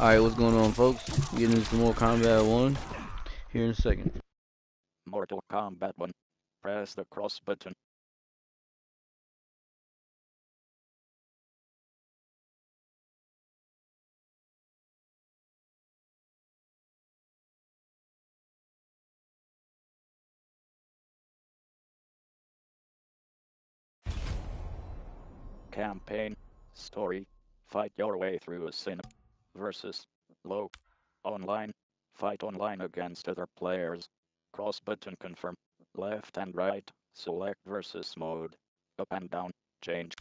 Alright, what's going on, folks? Getting into some more Combat 1 here in a second. Mortal Kombat 1. Press the cross button. Campaign. Story. Fight your way through a sin. Versus. Low. Online. Fight online against other players. Cross button confirm. Left and right. Select versus mode. Up and down. Change.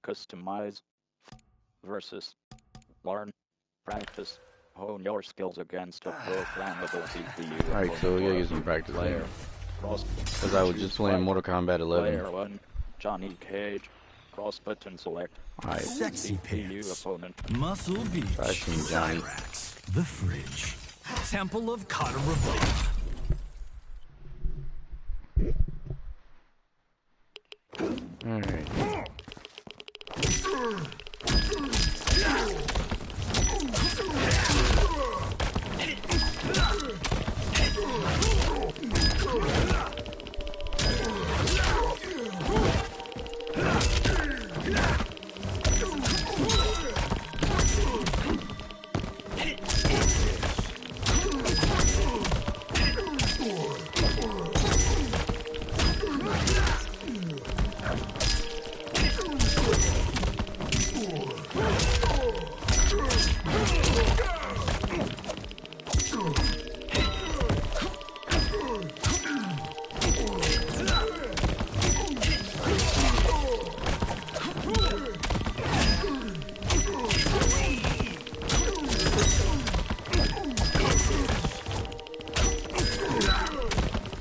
Customize. Versus. Learn. Practice. Hone your skills against a programmable CPU. Alright, so we gotta get some practice player. Because I was just playing Mortal Kombat 11. Player 1. Johnny Cage. Cross button select. Alright. Sexy CPU pants. opponent. Muscle Beach. Try some Johnny. Cyrax. The Fridge. Temple of Kata Revolt. Alright.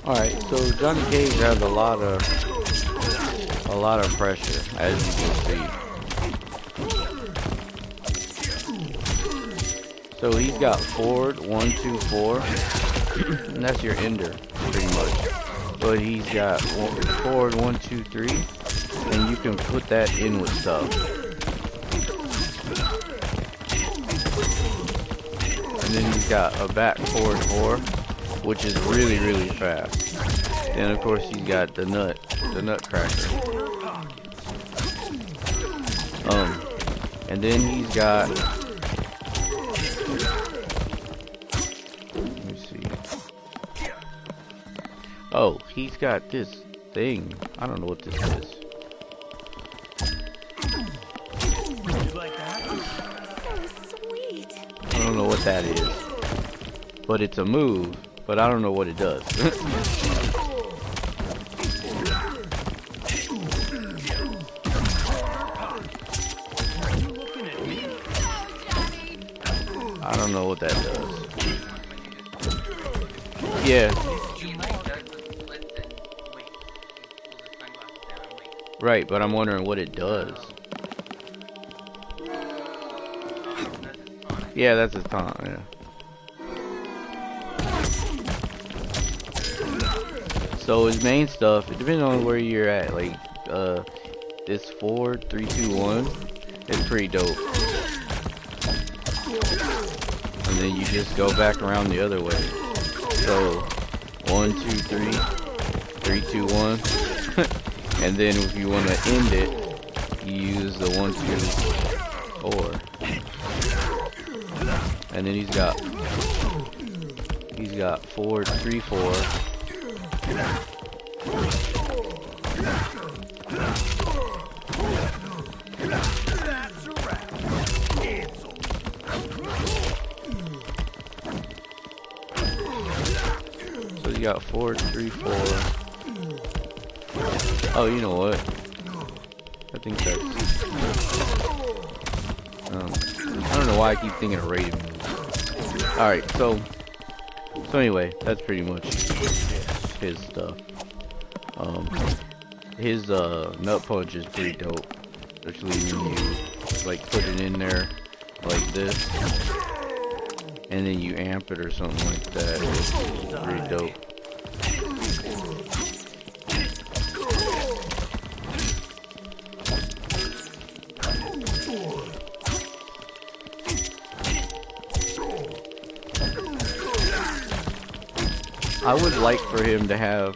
Alright, so Johnny Cage has a lot of pressure, as you can see. So he's got forward, 1, 2, 4, and that's your ender, pretty much. But he's got forward, 1, 2, 3, and you can put that in with stuff. And then he's got a back forward 4, which is really, really fast. And of course he's got the nutcracker. And then he's got, let me see. Oh, he's got this thing. I don't know what this is. You like that? So sweet. I don't know what that is. But it's a move, but I don't know what it does. I don't know what that does. Yeah. Right, but I'm wondering what it does. Yeah, that's his taunt, yeah. So his main stuff, it depends on where you're at, like, this 4, 3, 2, 1, it's pretty dope. And then you just go back around the other way. So, 1, 2, 3, 3, 2, 1. And then if you want to end it, you use the 1, 2, 4. And then he's got 4, 3, 4. That's a wrap. Cancel. So you got 4, 3, 4. Oh, you know what? I think that's. I don't know why I keep thinking of rated moves. Alright, so anyway, that's pretty much his stuff. His nut punch is pretty dope. Especially when you like put it in there like this, and then you amp it or something like that. It's pretty dope. I would like for him to have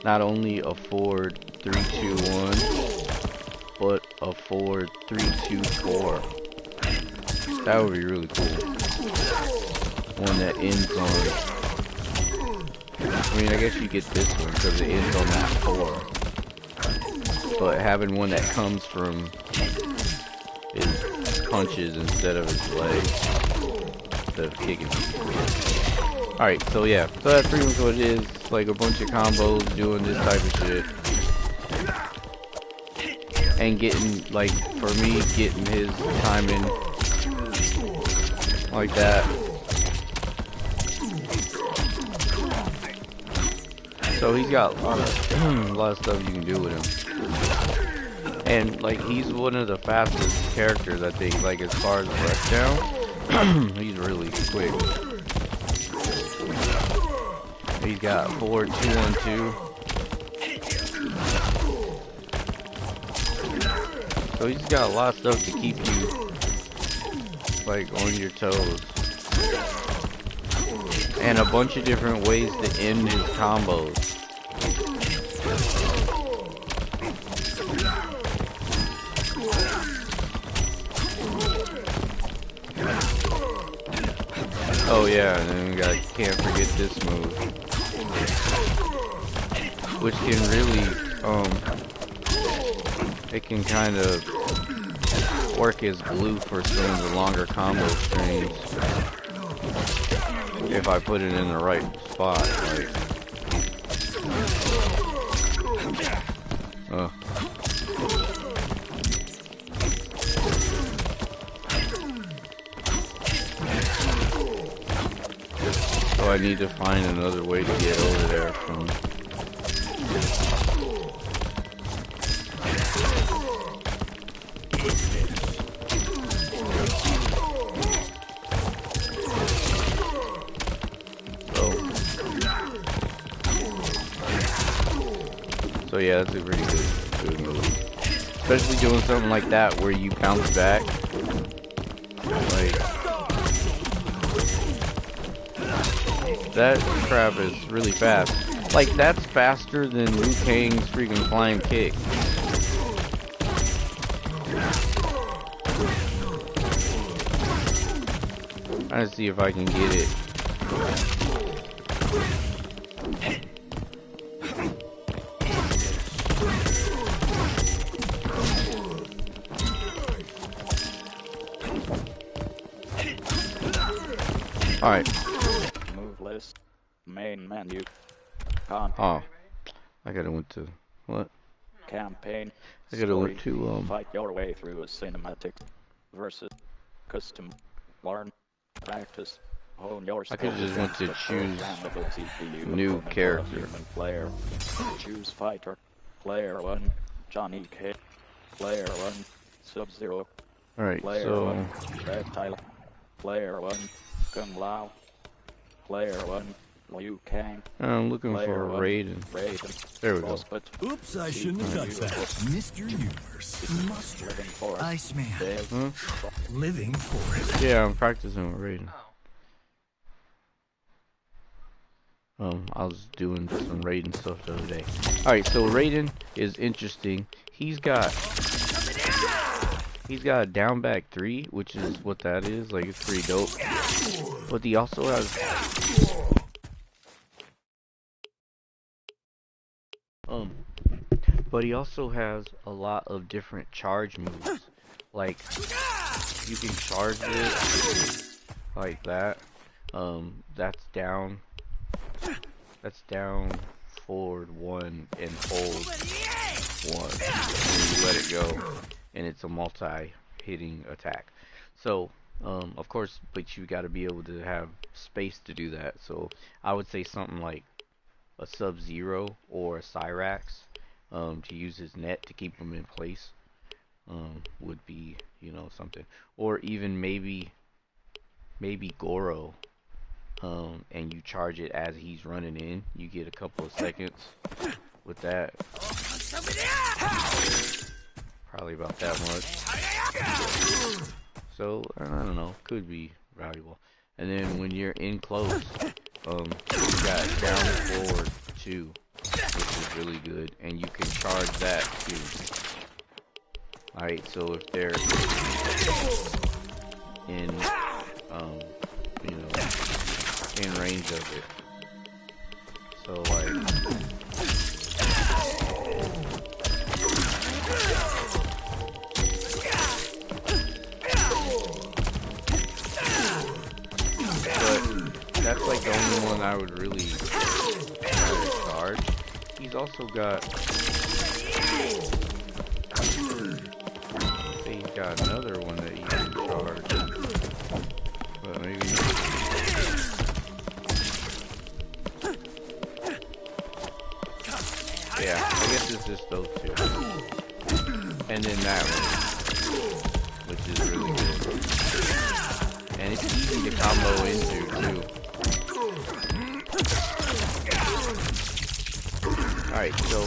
not only a forward 3-2-1, but a forward 3-2-4. That would be really cool. One that ends on, I mean, I guess you get this one because it ends on that 4. But having one that comes from his punches instead of his legs, instead of kicking. Alright, so yeah, so that's pretty much what it is. It's like a bunch of combos doing this type of shit. And getting, like, for me, getting his timing like that. So he's got a lot of stuff you can do with him. And, like, he's one of the fastest characters, I think, like, as far as rush down. He's really quick. He's got forward 2-1-2. So he's got a lot of stuff to keep you, like, on your toes. And a bunch of different ways to end his combos. Oh yeah, and then we can't forget this move, which can really, it can kind of work as glue for some of the longer combo strings if I put it in the right spot. Like, So I need to find another way to get over there from. So yeah, that's a pretty good move. Especially doing something like that where you bounce back. Like, that crap is really fast. Like, that's faster than Liu Kang's freaking flying kick. Trying to see if I can get it. Alright. Move list. Main menu. Content. Oh. I gotta went to what? Campaign. I gotta went to Fight your way through a cinematic versus custom. Learn. Practice. Hone your I could've just went to choose new character. Player. Choose fighter. Player 1. Johnny K. Player 1. Sub-Zero. Alright, Player so 1. Reptile. Player 1. Kung Lao. Player 1. Liu Kang. I'm looking Player for 1. Raiden. There we go. Oops, I shouldn't have done that. Mr. Universe. Mustard. Living Forest. Iceman. Huh? Living Forest. Yeah, I'm practicing with Raiden. I was doing some Raiden stuff the other day. Alright, so Raiden is interesting. He's got a down back 3, which is what that is. Like, it's pretty dope. But he also has a lot of different charge moves. Like, you can charge it like that. That's down forward 1 and hold 1. And you let it go, and it's a multi-hitting attack. So, of course, but you got to be able to have space to do that. So, I would say something like a Sub-Zero or a Cyrax, to use his net to keep him in place, would be, you know, something. Or even maybe Goro, and you charge it as he's running in. You get a couple of seconds with that. Probably about that much. So, I don't know, could be valuable. And then when you're in close, you got down forward 2, which is really good, and you can charge that too. Alright, so if they're in, you know, in range of it. So like, but that's like the only one I would really charge. He's also got, he's got another one that you can charge, but maybe not. Yeah, I guess it's just those 2. And then that one, which is really good. And it's easy to combo into, too. Alright, so,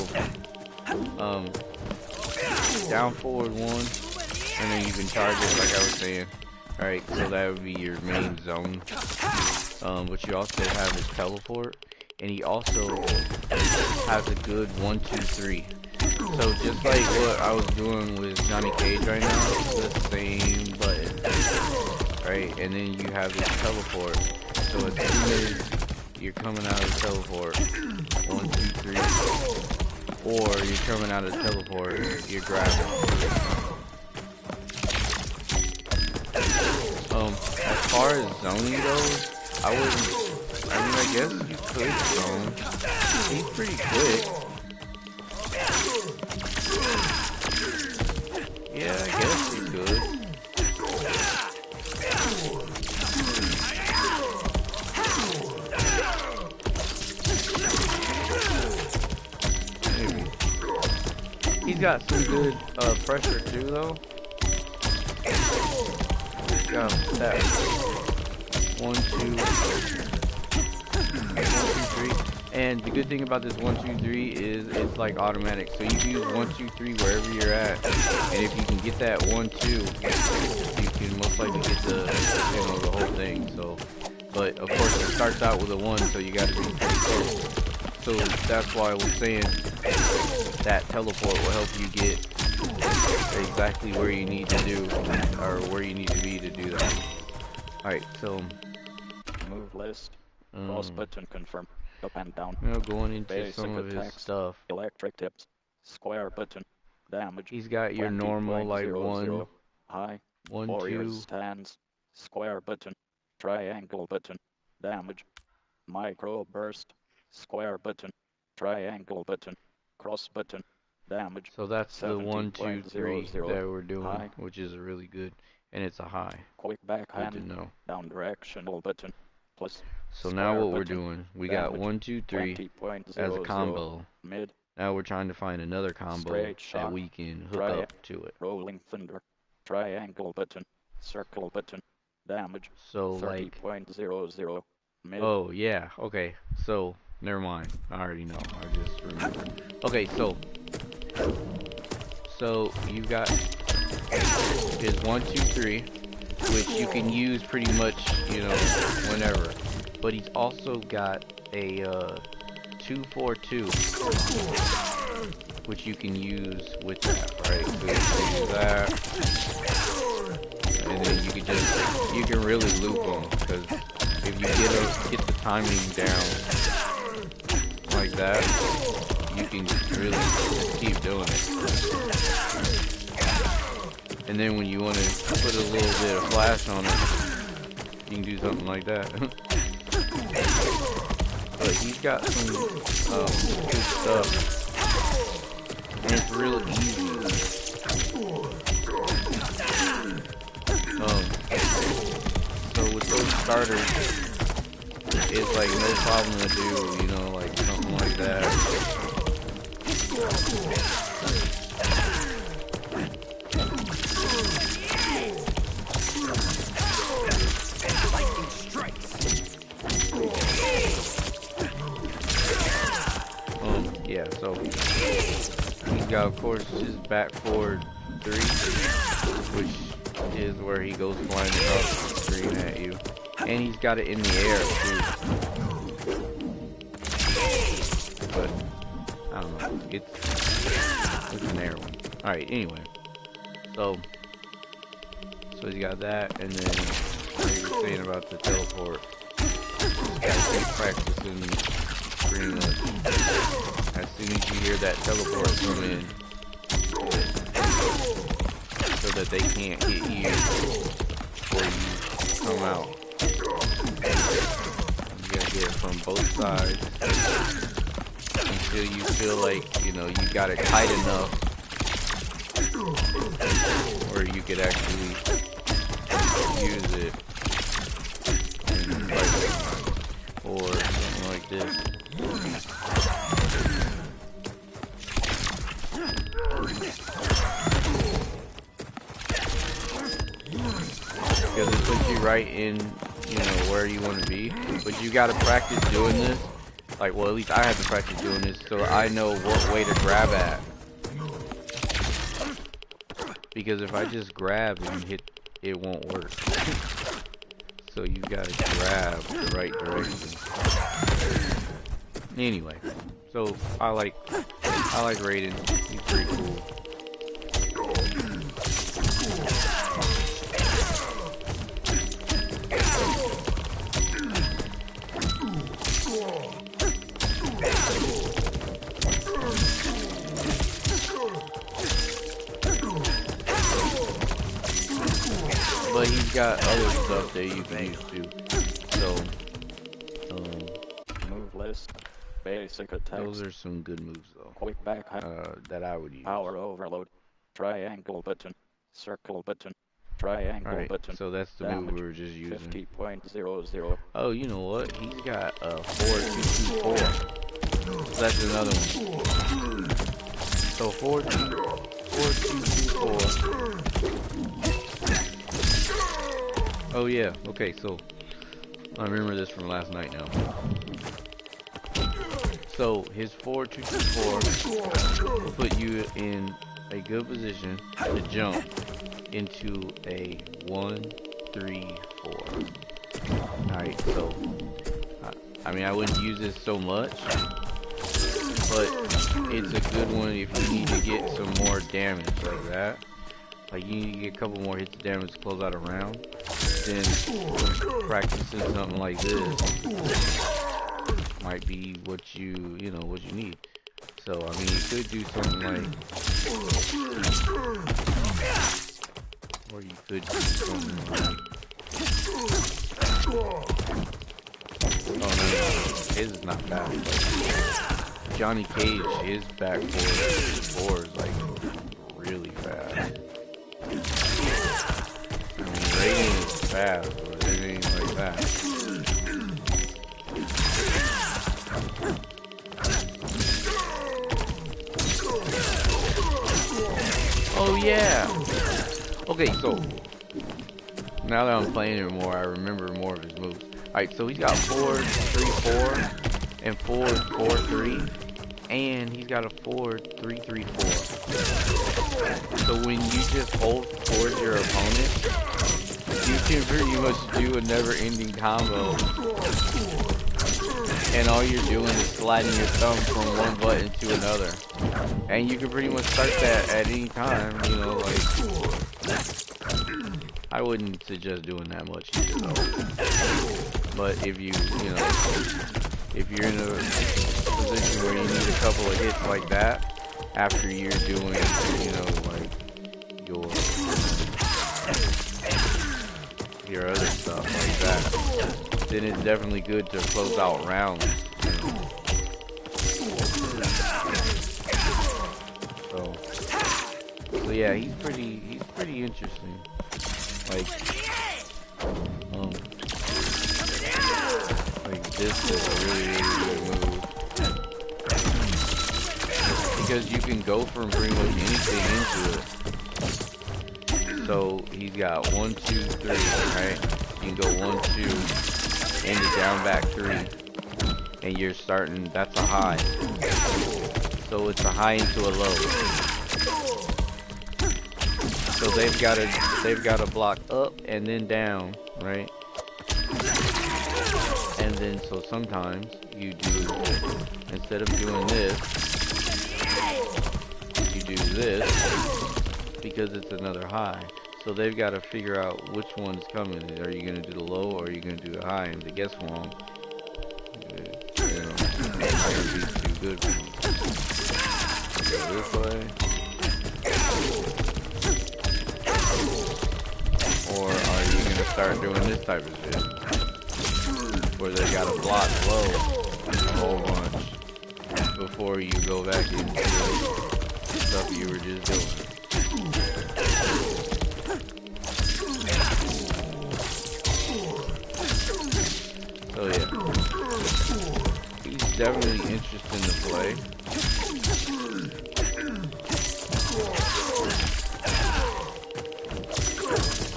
down forward 1, and then you can charge it like I was saying. Alright, so that would be your main zone. But you also have his teleport. And he also has a good 1, 2, 3. So just like what I was doing with Johnny Cage right now, it's the same button, right? And then you have his teleport. So as soon as you're coming out of the teleport, 1, 2, 3, or you're coming out of the teleport, you're grabbing. As far as zoning goes, I mean, I guess you could zone. He's pretty quick. Yeah, I guess you could. Maybe. He's got some good pressure too, though. He's got that 1, 2, 3. And the good thing about this 1, 2, 3 is it's like automatic. So you can use 1, 2, 3 wherever you're at. And if you can get that 1, 2, you can most likely get the, you know, the whole thing. So, but of course it starts out with a 1, so you got to be pretty close. So that's why I was saying that teleport will help you get exactly where you need to do, or where you need to be to do that. Alright, so move list. Cross button confirm. Up and down. You know, going into Basic some of his attacks. stuff. Electric tips. Square button. Damage. He's got your normal like 1, high. 1, Warrior 2. stands. Square button. Triangle button. Damage. Micro burst. Square button. Triangle button. Cross button. Damage. So that's the 1, 2, 3 that we're doing, high. which is really good, and it's a high. Quick Good to backhand. know. Down directional button. Plus. So now what we're doing, we got 1, 2, 3 as a combo. Mid. Now we're trying to find another combo that we can hook up to it. Rolling thunder. Triangle button. Circle button. Damage. So like 30.00. Mid. Oh yeah, okay. So never mind. I already know. I just remembered. Okay, so you've got his 1, 2, 3, which you can use pretty much, you know, whenever. But he's also got a 2, 4, 2, which you can use with that, right? So you can use that, and then you can really loop them, because if you get the timing down like that, you can really just keep doing it. And then when you want to put a little bit of flash on it, you can do something like that. But he's got some good stuff, and it's real easy. So with those starters, it's like no problem to do, you know, like something like that. Yeah, so he's got, of course, his back forward 3, which is where he goes flying across the screen at you. And he's got it in the air, too. it's an air one. Alright, anyway. So he's got that, and then what you were saying about the teleport. Gotta keep practicing pretty much. As soon as you hear that teleport come in, so that they can't hit you before you come out. You gotta get it from both sides until you feel like, you know, you got it tight enough where you could actually use it and fight somebody. Or something like this. Because it puts you right in, you know, where you want to be. But you gotta practice doing this. Like, well, at least I have to practice doing this so I know what way to grab at. Because if I just grab and hit, it won't work. So you gotta grab the right direction. Anyway, so I like Raiden. He's pretty cool. But he's got other stuff that you can use too. So, Move list. Basic attacks. those are some good moves though. Quick back. That I would use. Power overload. Triangle button. Circle button. Triangle Alright, button. so that's the move we were just using. 50.00. Oh, you know what? He's got a 4-2-2-4. So that's another one. So 4-2-2-4. Oh yeah, okay, so I remember this from last night now. So his 4-2-2-4 will put you in a good position to jump into a 1-3-4. Alright, so I mean I wouldn't use this so much, but it's a good one if you need to get some more damage like that. Like you need to get a couple more hits of damage to close out a round. Then practicing something like this might be what you need. So I mean you could do something like, or you could do something like, oh no, his is not bad. Johnny Cage, his back four is like really fast. I mean, Raiden is fast, but it ain't like that. Oh yeah! Okay, so now that I'm playing it more, I remember more of his moves. Alright, so he's got 4-3-4 and 4-4-3, and he's got a 4-3-3-4. So when you just hold towards your opponent, you can pretty much do a never-ending combo. And all you're doing is sliding your thumb from one button to another. And you can pretty much start that at any time, you know, like, I wouldn't suggest doing that much either, though. But if you know, if you're in a position where you need a couple of hits like that, after you're doing, you know, like, your other stuff like that, then it's definitely good to close out rounds. You know? So yeah, he's pretty interesting. Like this is a really good move because you can go from pretty much anything into it. So he's got 1, 2, 3, right? You can go 1, 2, into down back 3, and you're starting. That's a high. So it's a high into a low. So they've got to block up and then down, right? And then so sometimes you do, instead of doing this, do this because it's another high. So they've got to figure out which one's coming. Are you going to do the low or are you going to do the high? And if they guess wrong, you know, it's not going to be too good for you. Go this way. Or are you going to start doing this type of shit? Where they got to block low a whole bunch before you go back into the stuff you were just doing. So yeah, he's definitely interesting to play.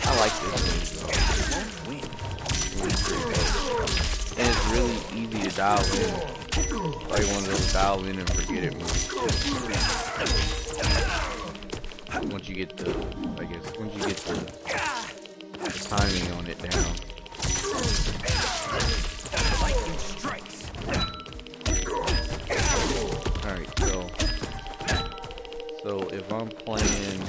I like this move though. And it's really easy to dial in. Like one of those dial in and forget it moves. Once you get the, I guess, once you get the timing on it down. Alright, so if I'm playing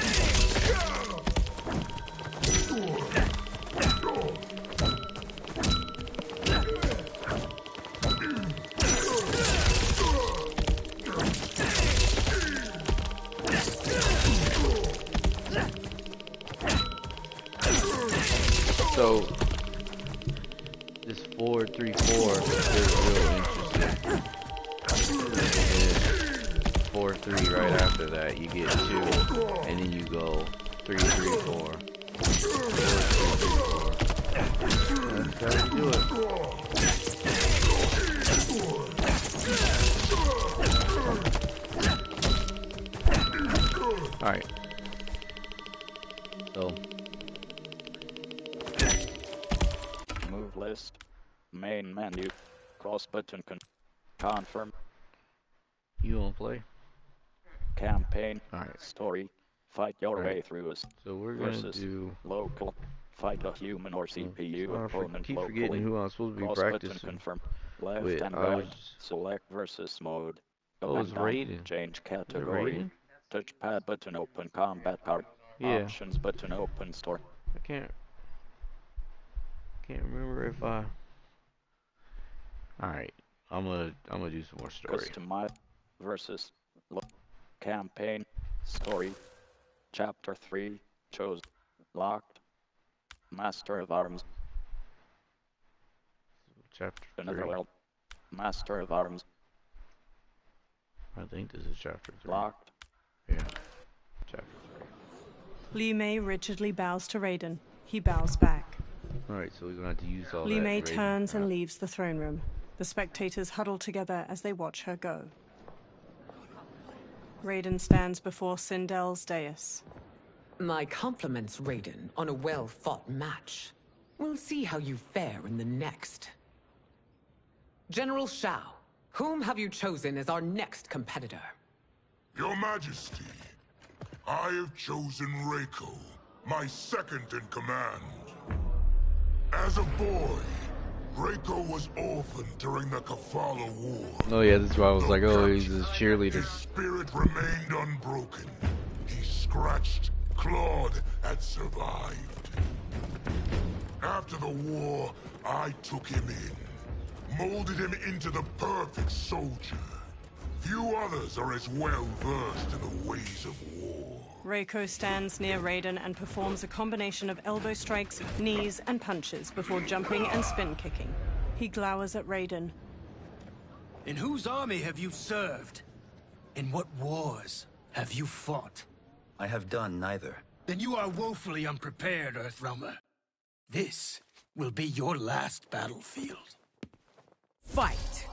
so this 4-3-4 is real interesting. 4-3 right after that, you get 2, and then you go 3-3-4. 4-3-3-4. That's how you do it. Alright. So Move list. Main menu. Cross button confirm. you won't play? Campaign. Alright. Story. Fight your way through us. So we're gonna Versus do. local. Fight a human or CPU opponent keep locally. forgetting who I'm supposed to be Cross button practicing. confirm. Left Wait, and I right. was- Select versus mode. Oh, Up it's and down. Raiden. Change Is it category. Raiden? Touchpad button open combat card. Yeah. Options button open store. I can't remember if I. Alright, I'm gonna do some more story. Customize versus campaign story. Chapter 3 chose locked. Master of Arms. Chapter 3. Netherrealm. Master of Arms. I think this is chapter 3. Locked. Yeah. Chapter Li Mei rigidly bows to Raiden. He bows back. 3. Alright, so we're gonna have to use all Li that. Mei Raiden turns and crap. leaves the throne room. The spectators huddle together as they watch her go. Raiden stands before Sindel's dais. My compliments, Raiden, on a well-fought match. We'll see how you fare in the next. General Shao, whom have you chosen as our next competitor? Your Majesty, I have chosen Reiko, my second in command. As a boy, Reiko was orphaned during the Kafala War. Oh yeah, that's why I was like, oh, Though he's his captured, cheerleader. His spirit remained unbroken. He scratched, clawed, and survived. After the war, I took him in, molded him into the perfect soldier. Few others are as well versed in the ways of war. Reiko stands near Raiden and performs a combination of elbow strikes, knees, and punches before jumping and spin kicking. He glowers at Raiden. In whose army have you served? In what wars have you fought? I have done neither. Then you are woefully unprepared, Earthrealmer. This will be your last battlefield. Fight!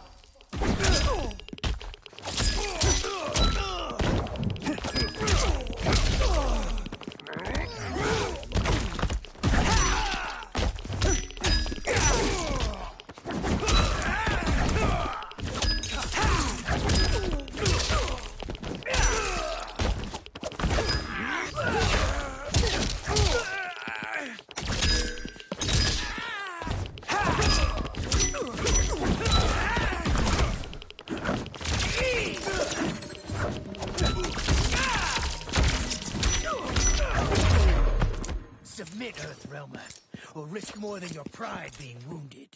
Submit, Earthrealmer, or risk more than your pride being wounded.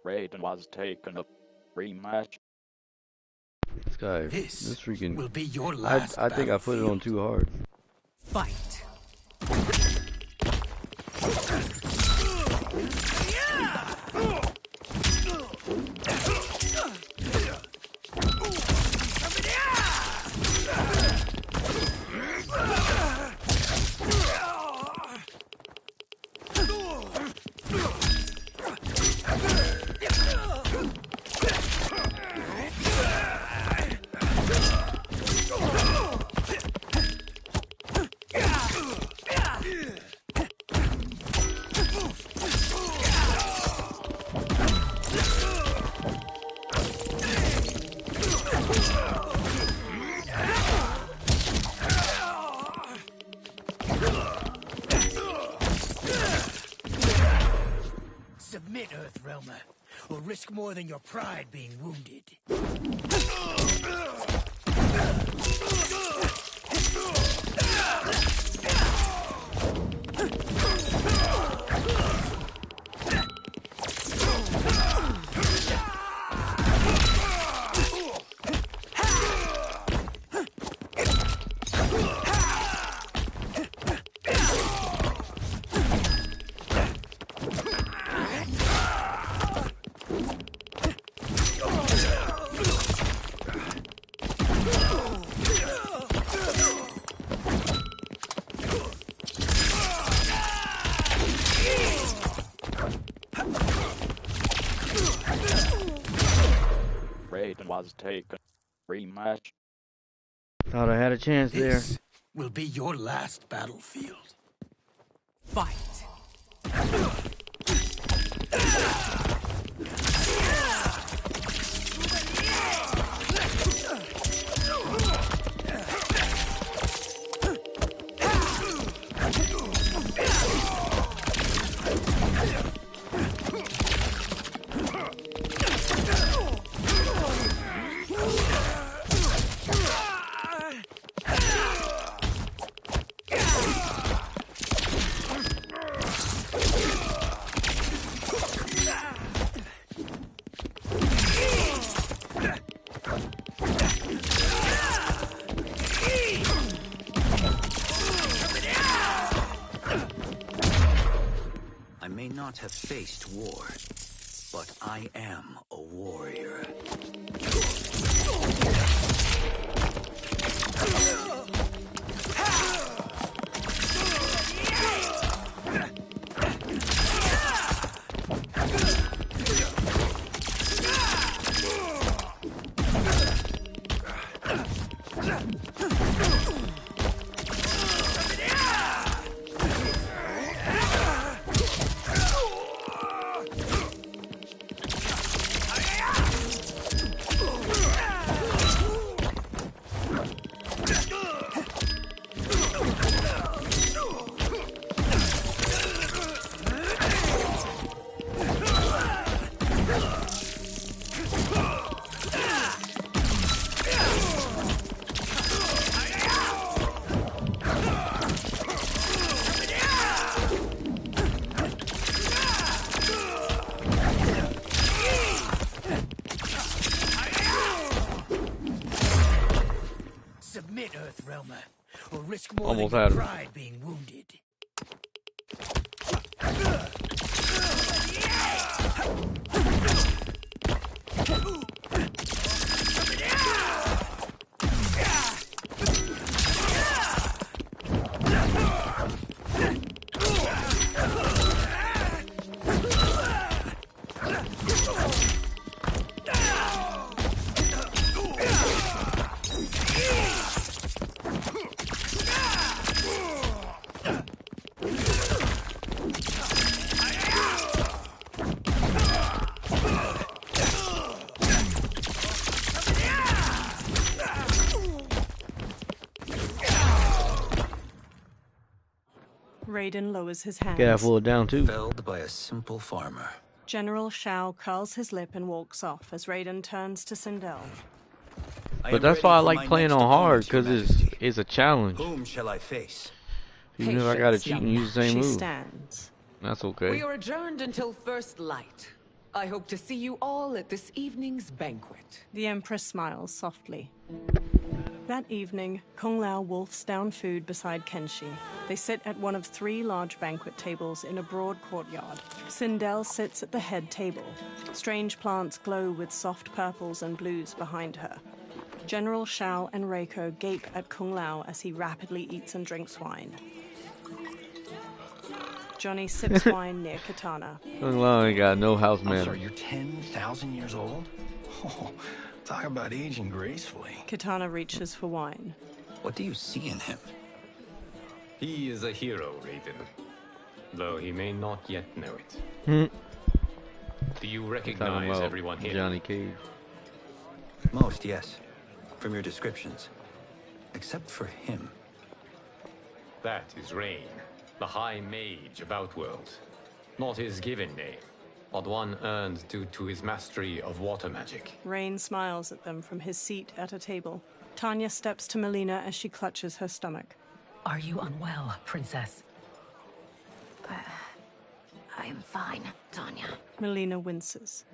Raiden was taken a rematch. This guy, This this freaking. will be your last I think I put it on too hard. Fight. Submit, Earthrealmer, or risk more than your pride being wounded. Raiden was taken rematch. Thought I had a chance there. This will be your last battlefield. Fight. I may not have faced war, but I am a warrior. Submit, Earthrealmer, or risk more Almost than had your him. pride being wounded. Raiden lowers his hands. Get that fool down too. Felled by a simple farmer. General Shao curls his lip and walks off as Raiden turns to Sindel. But that's why I like playing on hard, because it's a challenge. Whom shall I face? Even if I gotta cheat and use the same She move. stands. That's okay. We are adjourned until first light. I hope to see you all at this evening's banquet. The Empress smiles softly. That evening, Kung Lao wolfs down food beside Kenshi. They sit at one of 3 large banquet tables in a broad courtyard. Sindel sits at the head table. Strange plants glow with soft purples and blues behind her. General Shao and Reiko gape at Kung Lao as he rapidly eats and drinks wine. Johnny sips wine near Katana. Kung Lao ain't got no house I'm sorry, manners. you're 10,000 years old? Oh, talk about aging gracefully. Katana reaches for wine. What do you see in him? He is a hero, Raiden. Though he may not yet know it. Do you Talking recognize about everyone here? Johnny Cage. Most, yes. From your descriptions. Except for him. That is Rain, the High Mage of Outworld. Not his given name, but one earned due to his mastery of water magic. Rain smiles at them from his seat at a table. Tanya steps to Melina as she clutches her stomach. Are you unwell, Princess? I'm fine, Tanya. Melina winces.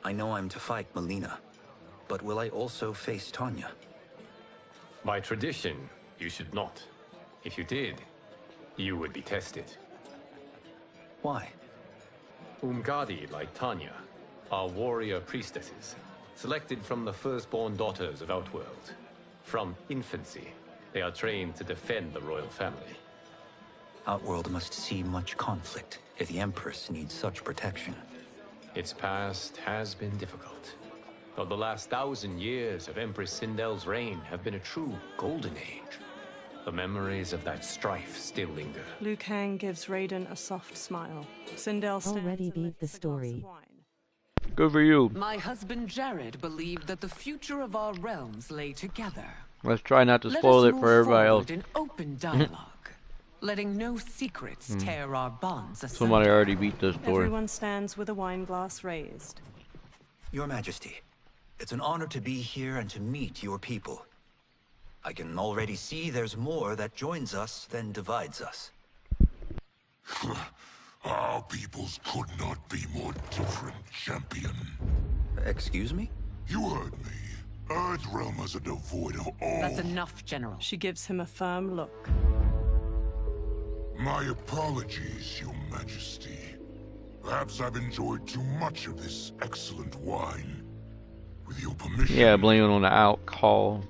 I know I'm to fight Melina. But will I also face Tanya? By tradition, you should not. If you did, you would be tested. Why? Umgadi, like Tanya, are warrior priestesses, selected from the firstborn daughters of Outworld. From infancy, they are trained to defend the royal family. Outworld must see much conflict if the Empress needs such protection. Its past has been difficult. Though the last 1,000 years of Empress Sindel's reign have been a true golden age, the memories of that strife still linger. Liu Kang gives Raiden a soft smile. Sindel stands Already and beat lifts the a glass of story. wine. Good for you. My husband Jared believed that the future of our realms lay together. Let's try not to Let spoil us it move for everybody else. forward in open dialogue, letting no secrets tear our bonds asunder. Somebody already beat this story. Everyone stands with a wine glass raised. Your Majesty, it's an honor to be here and to meet your people. I can already see there's more that joins us than divides us. Our peoples could not be more different, champion. Excuse me? You heard me. Earthrealmers are devoid of all... That's enough, General. She gives him a firm look. My apologies, Your Majesty. Perhaps I've enjoyed too much of this excellent wine. With your permission... Yeah, blame it on the alcohol.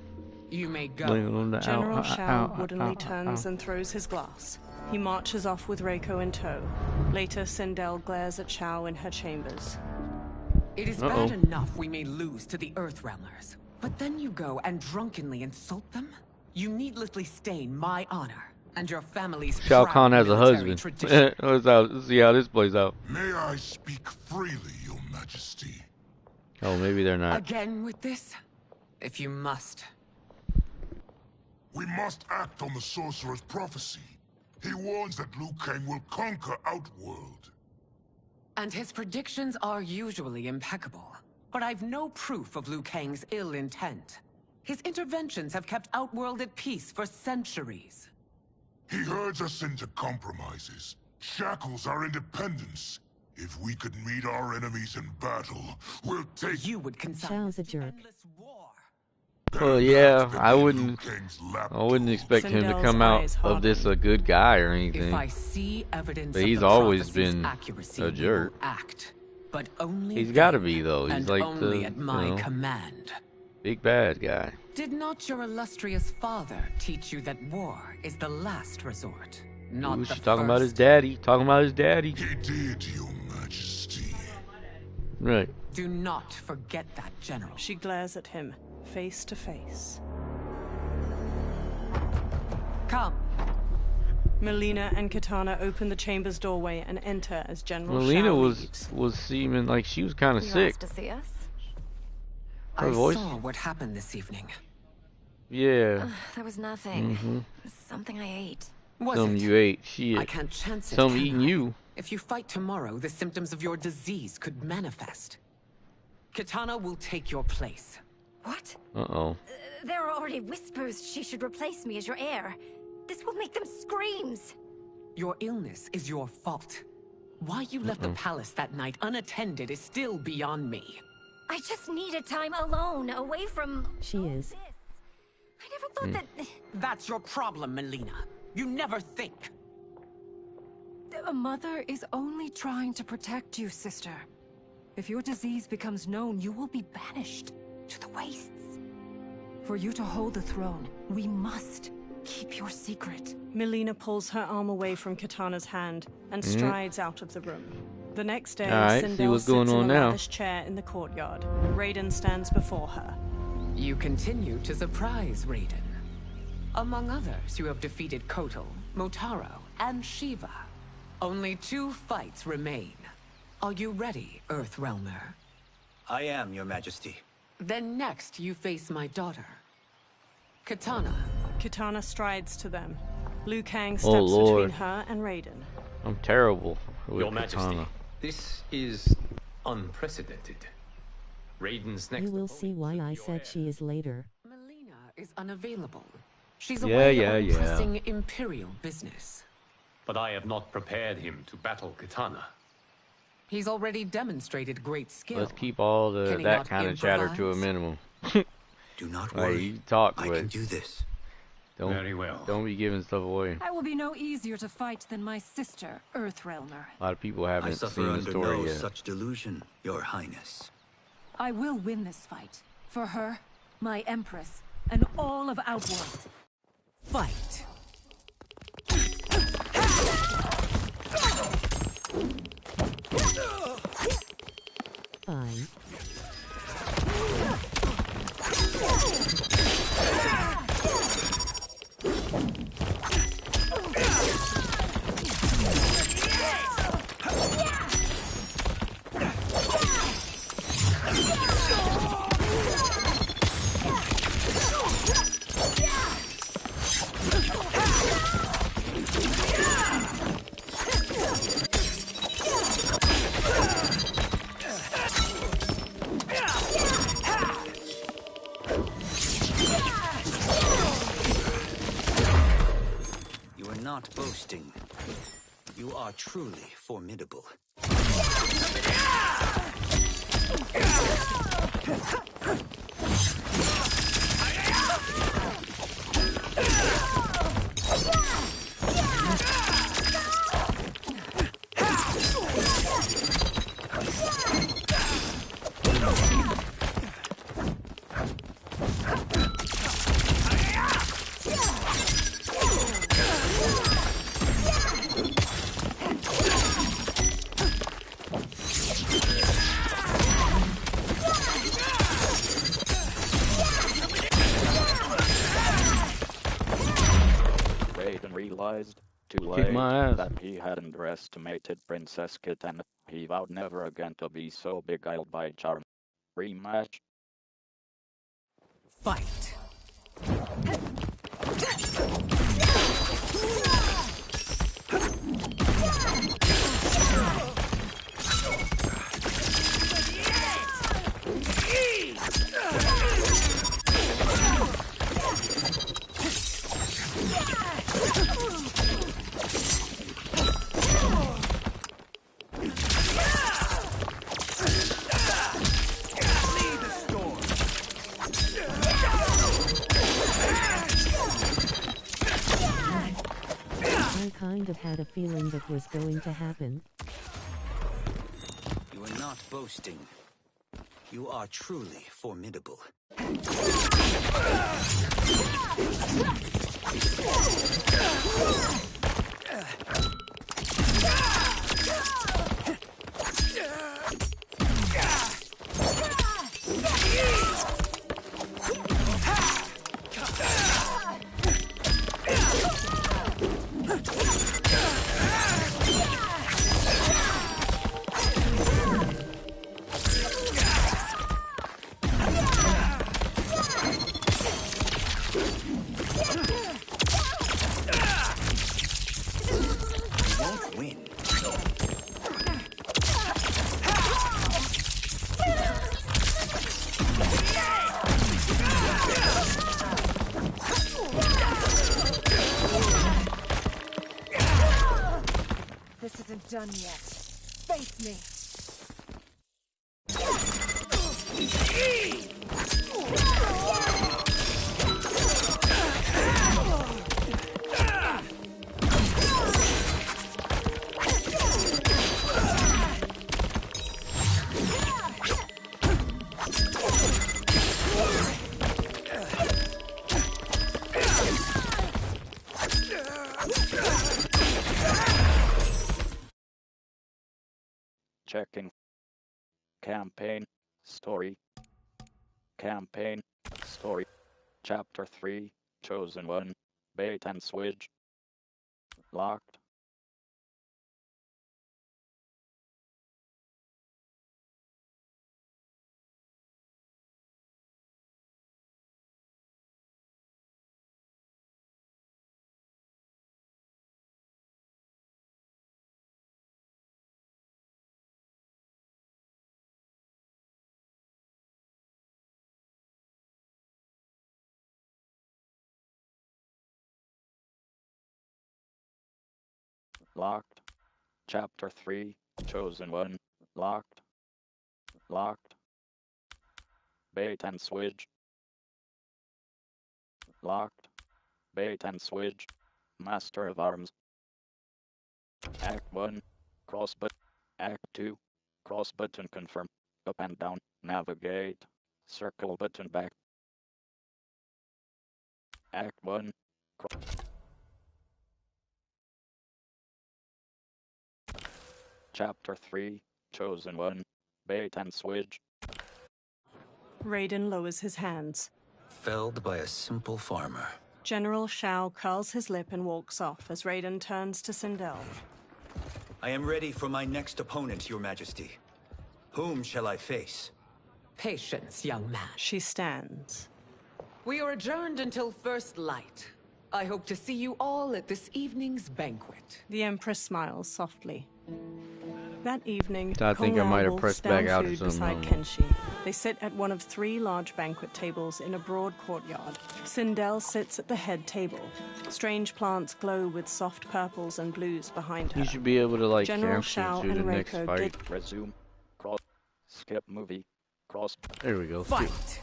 You may go. Blame it on the General Shao woodenly alcohol. turns and throws his glass. He marches off with Reiko in tow. Later, Sindel glares at Shao in her chambers. It is bad enough we may lose to the Earthrealmers, but then you go and drunkenly insult them? You needlessly stain my honor and your family's Shao proud Kahn has a military husband. tradition. Let's see how this plays out. May I speak freely, Your Majesty? Oh, maybe they're not. Again with this? If you must. We must act on the Sorcerer's prophecy. He warns that Liu Kang will conquer Outworld. And his predictions are usually impeccable. But I've no proof of Liu Kang's ill intent. His interventions have kept Outworld at peace for centuries. He herds us into compromises, shackles our independence. If we could meet our enemies in battle, we'll take... You would consign Shao's a jerk. endless war. Well, yeah, I Liu wouldn't Kang's lap expect him to Sindel's come out eyes of this a good guy or If anything. I see evidence But of he's the always prophecy's been accuracy, a we jerk. will act. But only He's gotta then, be, though. He's and like only the, at my you know, command. big bad guy. Did not your illustrious father teach you that war is the last resort, not Ooh, the she's talking about his first? daddy. Talking about his daddy. He did, Your Majesty. Right. Do not forget that, General. She glares at him, face to face. Come. Melina and Katana open the chamber's doorway and enter as General Melina Shao was leaves. seeming like she was kind of You sick. asked to see us? Her I voice. saw what happened this evening. Yeah. That was nothing. Mm-hmm. Something I ate. Some you ate. Shit. I can't chance it. Some can eating I? you. If you fight tomorrow, the symptoms of your disease could manifest. Kitana will take your place. What? Uh-oh. There are already whispers she should replace me as your heir. This will make them screams. Your illness is your fault. Why you left the palace that night unattended is still beyond me. I just needed time alone, away from She is. this. I never thought that... That's your problem, Melina. You never think. A mother is only trying to protect you, sister. If your disease becomes known, you will be banished to the wastes. For you to hold the throne, we must keep your secret. Melina pulls her arm away from Kitana's hand and strides out of the room. The next day, Alright, see Sindel what's sits going in on a now. lavish chair in the courtyard. Raiden stands before her. You continue to surprise Raiden. Among others, you have defeated Kotal, Motaro, and Shiva. Only 2 fights remain. Are you ready, Earthrealmer? I am, Your Majesty. Then next, you face my daughter, Kitana. Kitana strides to them. Liu Kang steps Lord. between her and Raiden. I'm terrible with Your Majesty, Katana. this is unprecedented. Raiden's next You will see why I opponent, said she is later. Melina is unavailable. She's Yeah, away yeah, on yeah. pressing imperial business. But I have not prepared him to battle Kitana. He's already demonstrated great skill. Let's keep all Can he that not kind of chatter to a improvise? minimum. Do not Like, worry. you talk, I but can do this. don't, Very well. don't be giving stuff away. I will be no easier to fight than my sister, Earthrealmer. A lot of people I haven't suffer seen the under story no yet. such delusion, Your Highness. I will win this fight. For her, my Empress, and all of Outworld. Fight. Fine. You are not boasting. You are truly formidable. Raiden realized too Kick late my ass. that he had underestimated Princess Kitana. He vowed never again to be so beguiled by charm. Rematch. Fight. I kind of had a feeling that was going to happen. You are not boasting. You are truly formidable. won't win. This isn't done yet. Face me. Checking. Campaign. Story. Campaign. Story. Chapter 3. Chosen One. Bait and switch. Locked. Locked. Chapter 3. Chosen One. Locked. Locked. Bait and switch. Locked. Bait and switch. Master of Arms. Act 1. Cross button. Act 2. Cross button confirm. Up and down. Navigate. Circle button back. Act 1. Chapter 3. Chosen One. Bait and switch. Raiden lowers his hands. Felled by a simple farmer. General Shao curls his lip and walks off as Raiden turns to Sindel. I am ready for my next opponent, Your Majesty. Whom shall I face? Patience, young man. She stands. We are adjourned until first light. I hope to see you all at this evening's banquet. The Empress smiles softly. That evening, I think I might have pressed back out or food something. beside Kenshi. They sit at one of 3 large banquet tables in a broad courtyard. Sindel sits at the head table. Strange plants glow with soft purples and blues behind her. You should be able to like General cancel Shao to the and next Reiko fight. get Resume. Cross. Skip movie. Cross. There we go. Fight!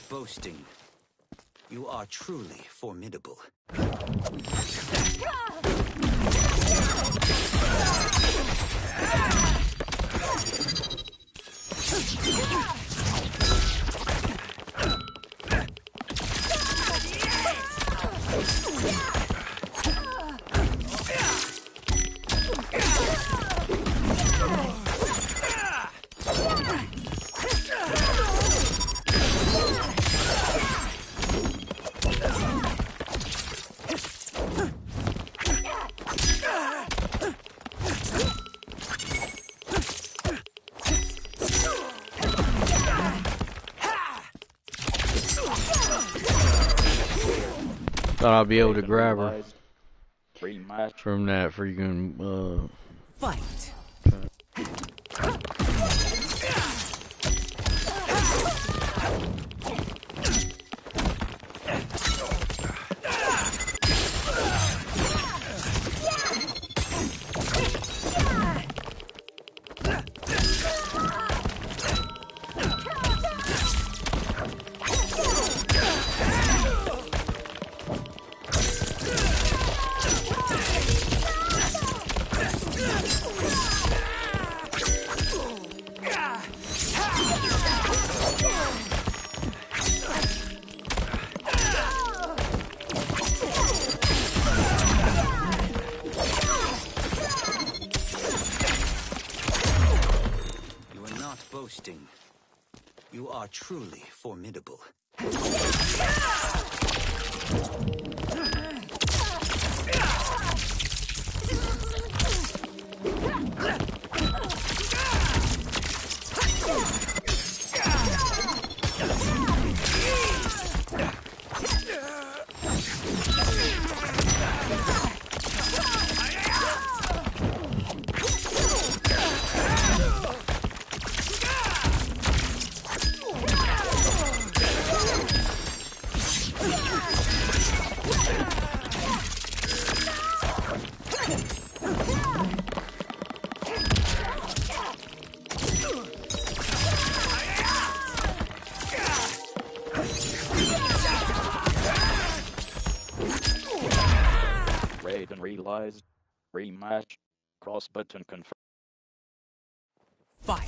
Boasting. You are truly formidable. Thought I'd be able to grab her Rematch. from that freaking Fight! boasting. You are truly formidable. Raiden realized. Rematch. Cross button confirm. Fight!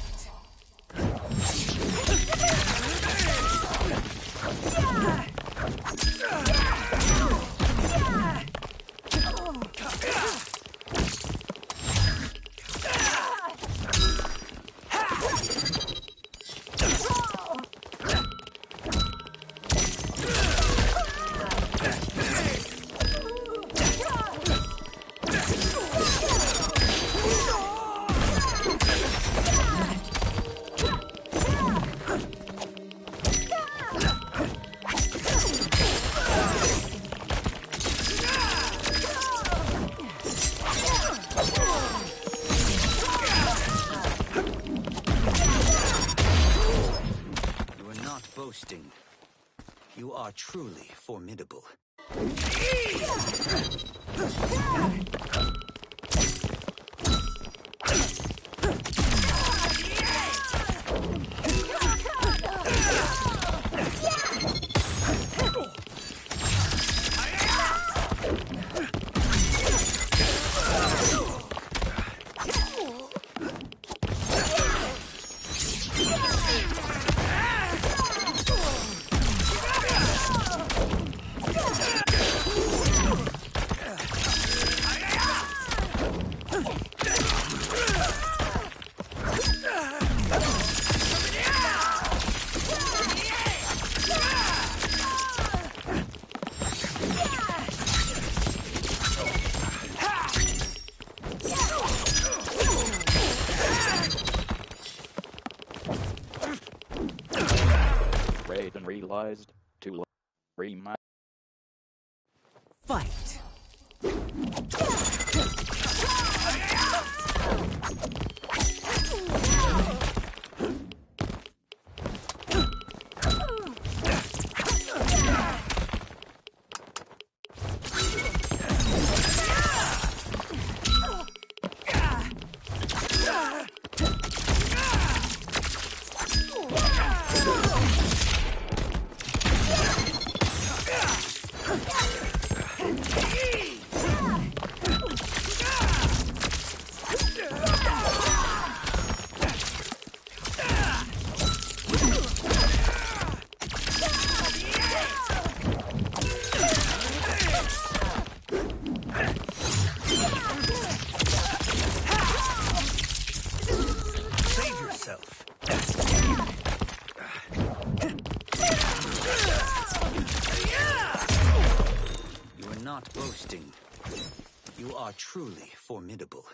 Boasting. You are truly formidable. Raiden realized. To rematch. Fight! Not boasting. You are truly formidable.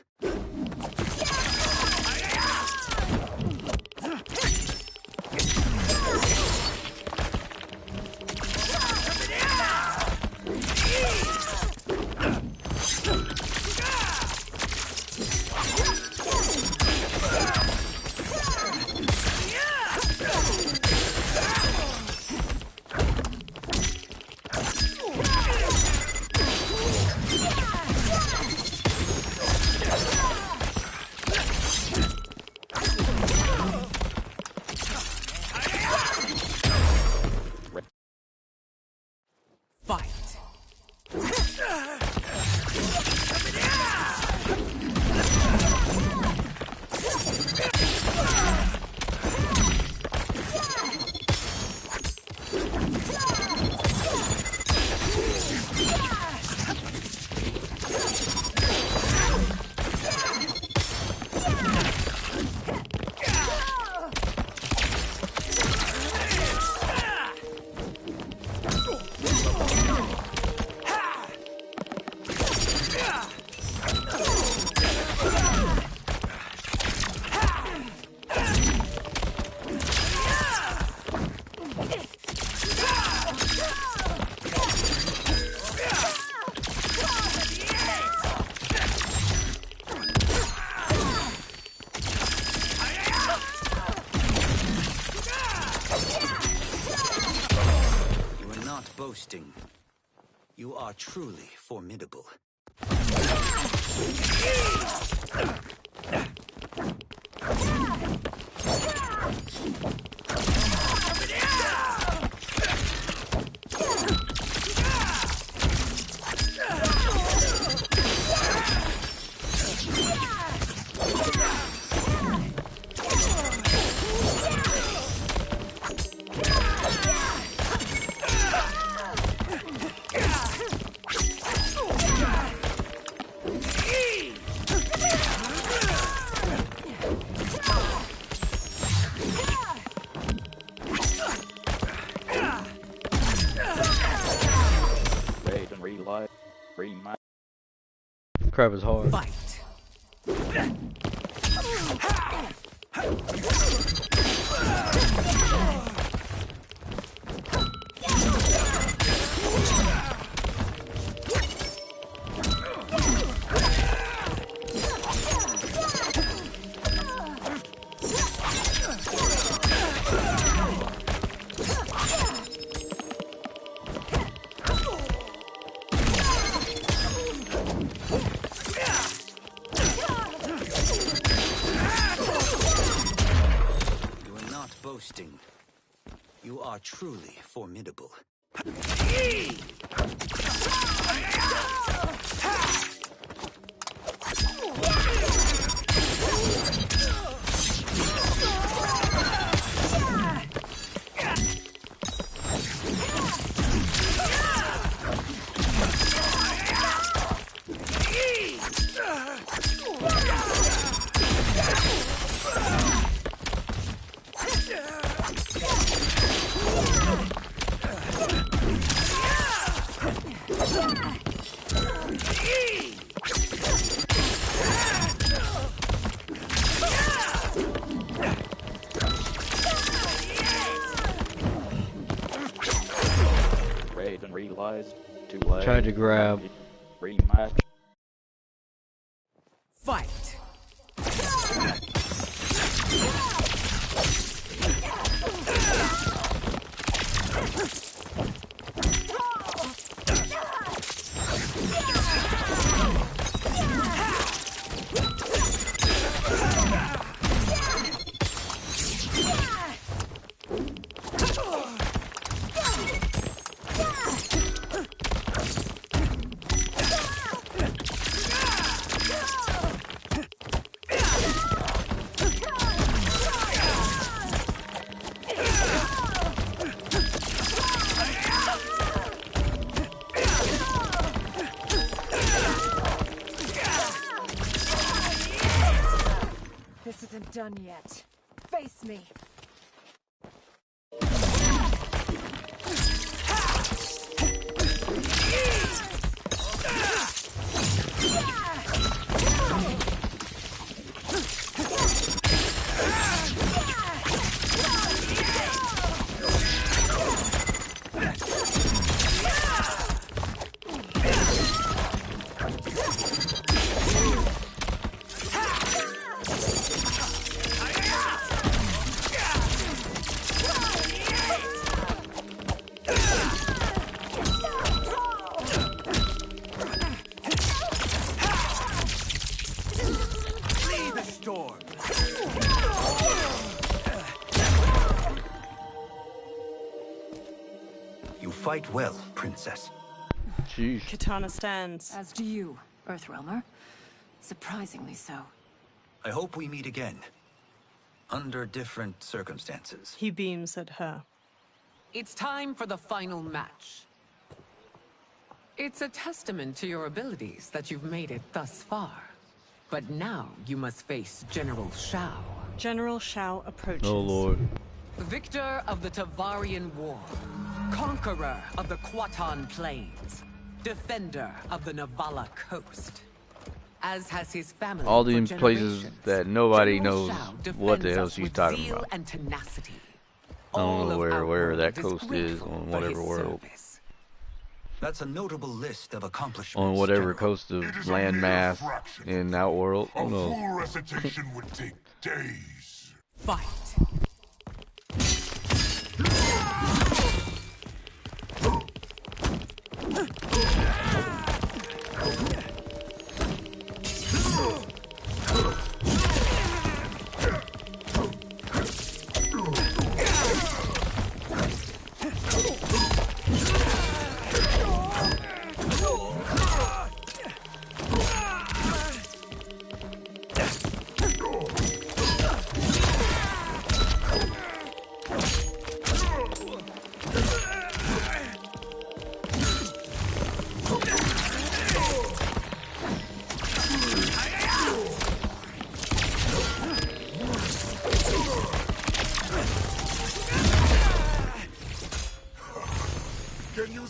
boasting. You are truly formidable. Crap is hard. Fight. Boasting. You are truly formidable. Raiden realized too late. Tried to grab. Rematch. Fight. This isn't done yet. Face me. You fight well, Princess. Jeez. Katana stands. As do you, Earthrealmer. Surprisingly so. I hope we meet again. Under different circumstances. He beams at her. It's time for the final match. It's a testament to your abilities that you've made it thus far. But now you must face General Shao. General Shao approaches. Oh lord. Victor of the Tavarian War. Conqueror of the Quatan Plains. Defender of the Navala Coast. As has his family. All for these places generations, that nobody General knows Shao what the defends hell us she's with talking zeal about. and tenacity. I don't All know of where Outworld that coast is grateful on for whatever his world. service. That's a notable list of accomplishments. On whatever General. coast of landmass in Outworld. A Who knows? full recitation would take days. Fight.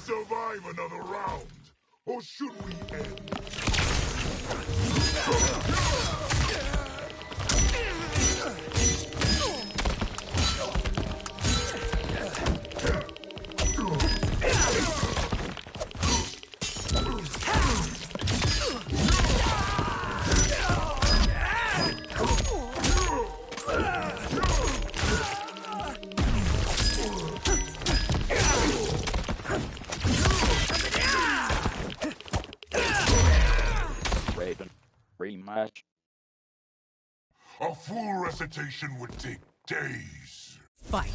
survive another round? Or should we end? Raiden. Rematch. A full recitation would take days. Fight.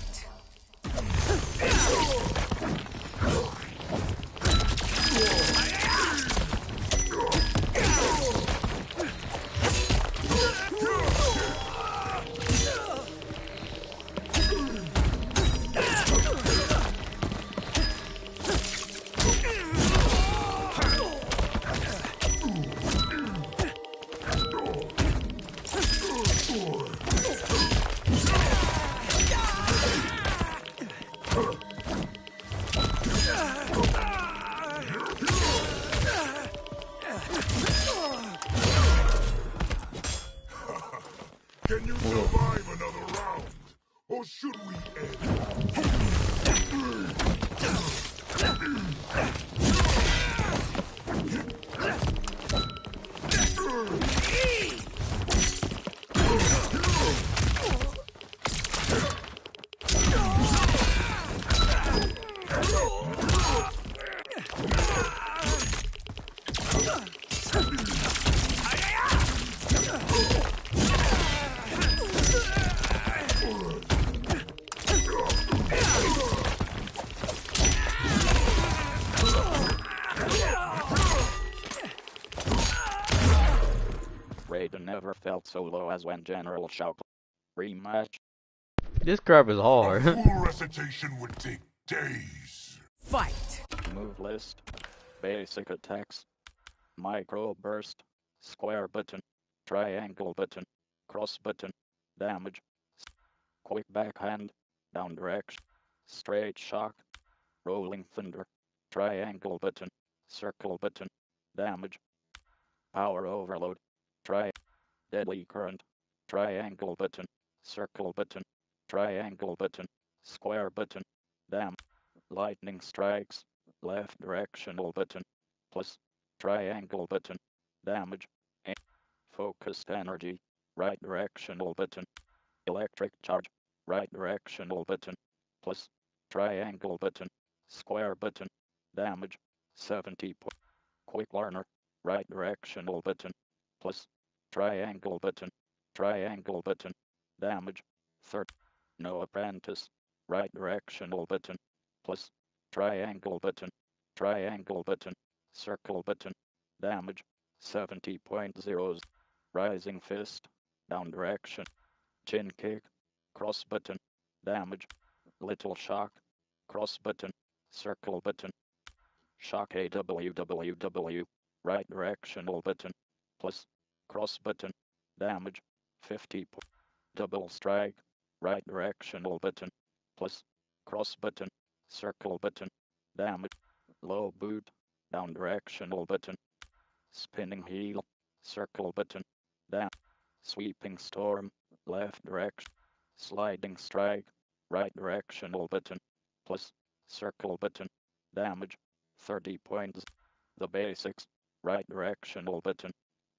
Can you survive another round? Or should we end? Raiden never felt so low as when General Shao. Rematch. This crap is A hard. full recitation would take days. Fight. Move list. Basic attacks. Micro burst. Square button. Triangle button. Cross button. Damage. Quick backhand. Down direction. Straight shock. Rolling thunder. Triangle button. Circle button. Damage. Power overload. Deadly current. Triangle button. Circle button. Triangle button. Square button. Lightning strikes. Left directional button. Plus. Triangle button. Damage. Focused energy. Right directional button. Electric charge. Right directional button. Plus. Triangle button. Square button. Damage. 70 point. Quick learner. Right directional button. Plus. Triangle button. Triangle button. Damage. Third. No apprentice. Right directional button. Plus. Triangle button. Triangle button. Circle button. Damage. 70.0. Rising fist. Down direction. Chin kick. Cross button. Damage. Little shock. Cross button. Circle button. Shock AWWW. Right directional button. Plus. Cross button. Damage. 50. Double strike. Right directional button. Plus. Cross button. Circle button. Damage. Low boot. Down directional button. Spinning heel. Circle button. Down. Sweeping storm. Left direction. Sliding strike. Right directional button. Plus. Circle button. Damage. 30 points. The basics. Right directional button.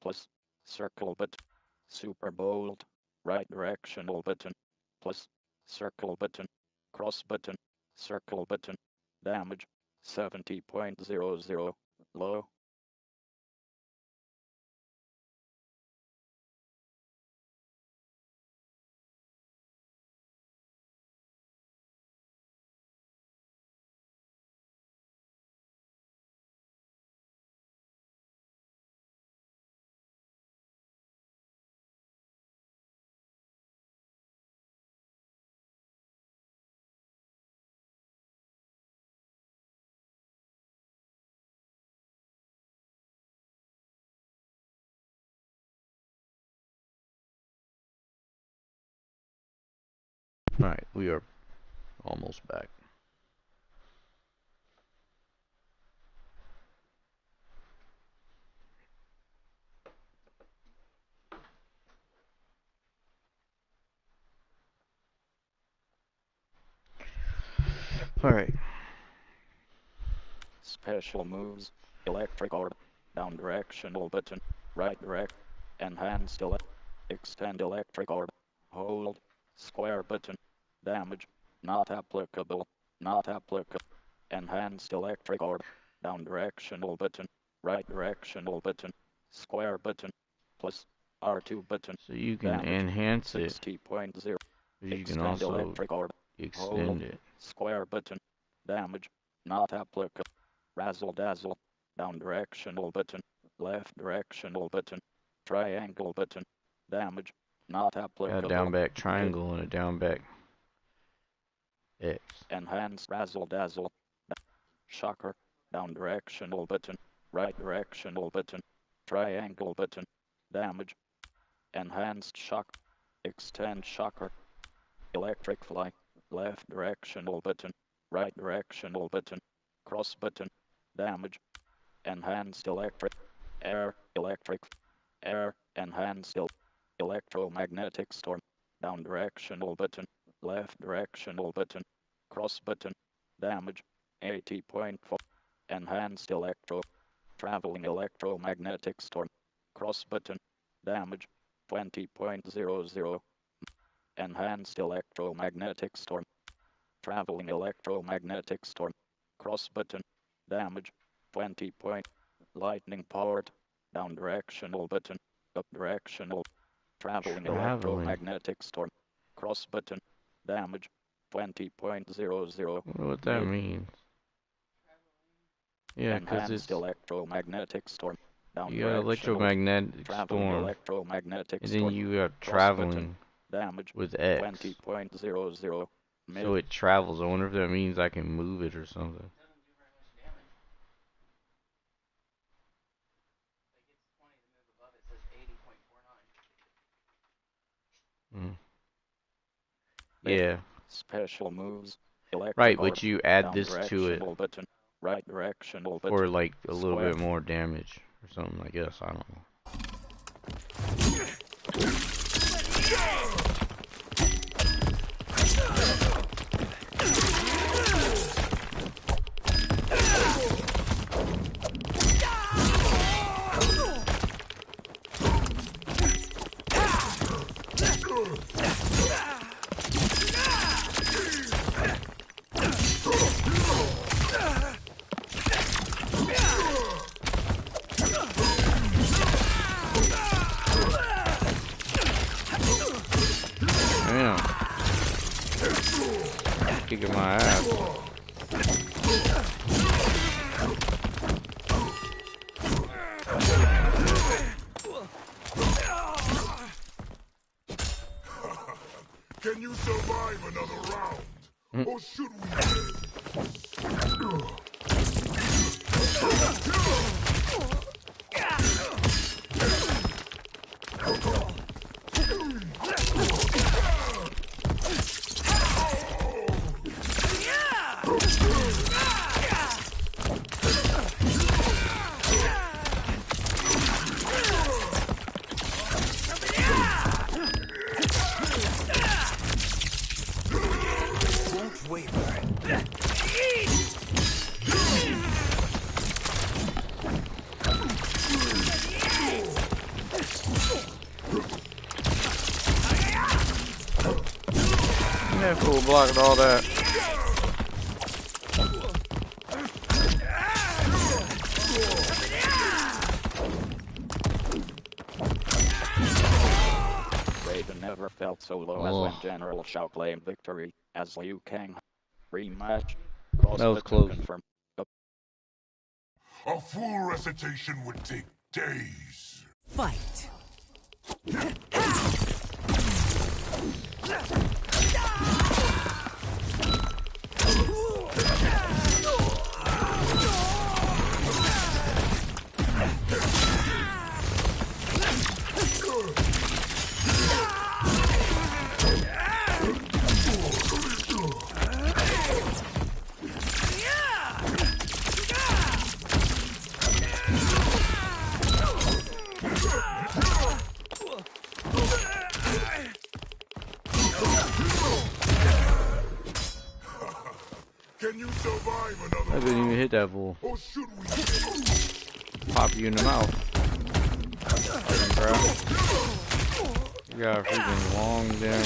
Plus. Circle button. Super bold. Right directional button. Plus. Circle button. Cross button. Circle button. Damage. 70.00. Low. Alright, we are almost back. Alright. Special moves. Electric orb. Down directional button. Right direct. Enhanced extend electric orb. Hold. Square button. Damage. Not applicable. Not applicable. Enhanced electric orb. Down directional button. Right directional button. Square button. Plus R2 button. So you can damage. enhance it. 60.0. You can also electric orb. extend Hold. it. Square button. Damage. Not applicable. Razzle dazzle. Down directional button. Left directional button. Triangle button. Damage. Not Got applicable. a down back triangle and a down back X. Enhance razzle dazzle. Shocker. Down directional button. Right directional button. Triangle button. Damage. Enhanced shock. Extend shocker. Electric fly. Left directional button. Right directional button. Cross button. Damage. Enhanced electric. Air. Electric. Air. Enhanced electromagnetic storm. Down directional button. Left directional button. Cross button. Damage. 80.4. Enhanced traveling electromagnetic storm. Cross button. Damage. 20.00. Enhanced electromagnetic storm. Traveling electromagnetic storm. Cross button. Damage. 20 point. Lightning powered. Down directional button. Up directional. Traveling electromagnetic storm. Cross button. Damage. 20.00. I wonder what that means. Yeah, because it's electromagnetic storm. Down you got electromagnetic storm, electromagnetic and then you got traveling damage with X. 20.00. So it travels. I wonder if that means I can move it or something. Yeah. Special moves. Right, but you add this to it button, right directional button, for like a little bit more damage or something. I guess I don't know. Kicking my ass. Can you survive another round? Or should we? That fool blocked all that. Raiden never felt so low as when General Shao claimed victory as Liu Kang. Rematch. That was close. Confirmed. A full recitation would take days. Fight. Can you survive another I didn't even hit that fool. or should we Pop you in the mouth. Fucking crap. You got a freaking long damn.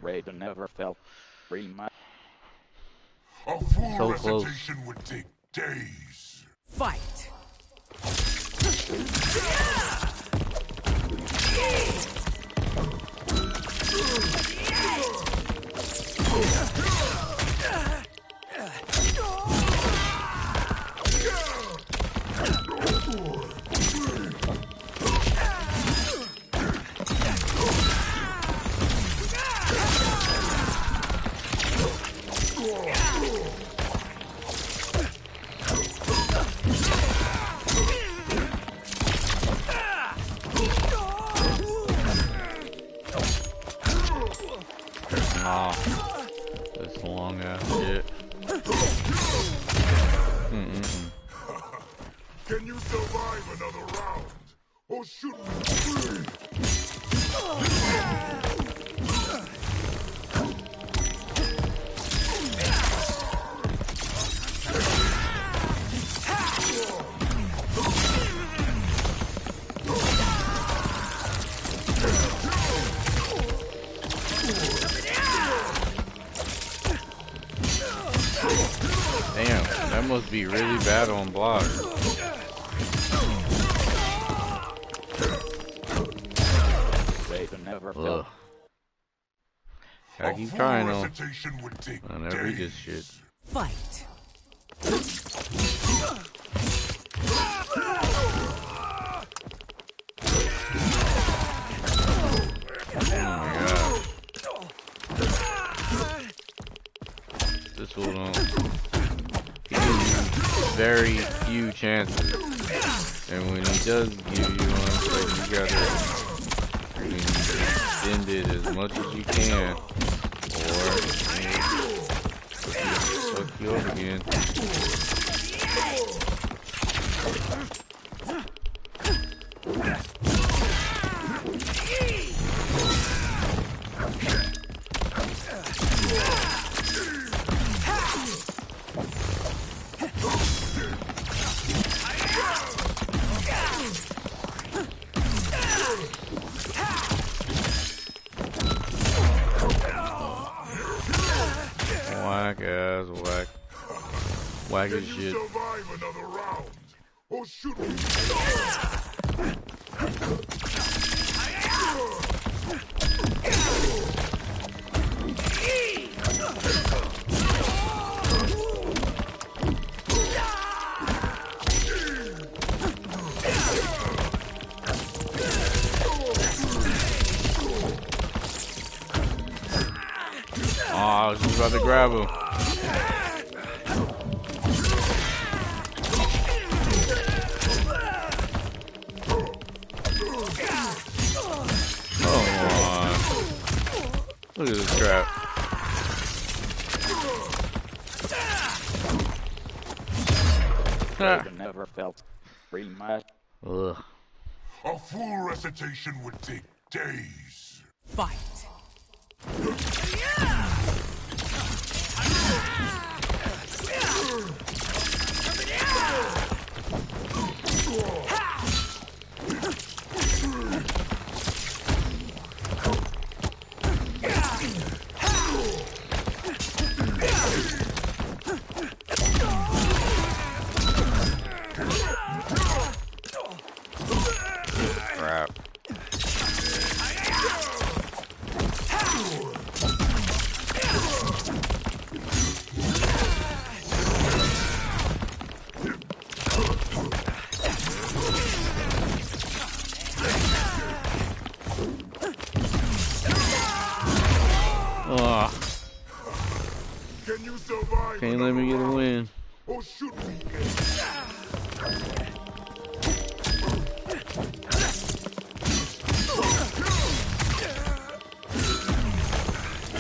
Raiden never felt rematch. A full So close. recitation would take days. Fight! This long ass shit. Can you survive another round? Or should we? Damn, that must be really bad on block. Raiden never Ugh. felt. I keep trying though. Recitation would take I never read this shit. Fight! Oh my god. This fool don't. He gives you very few chances. And when he does give you one, like you gotta extend it as much as you can. Or he'll fuck you up again. Whack ass, whack as shit. Survive another round? Or should we? Oh, I was just about to grab him. Come on. Look at this crap. Raiden never felt rematch. Ugh. A full recitation would take days. Fight! Crap. Can't let me get a win. Or should we?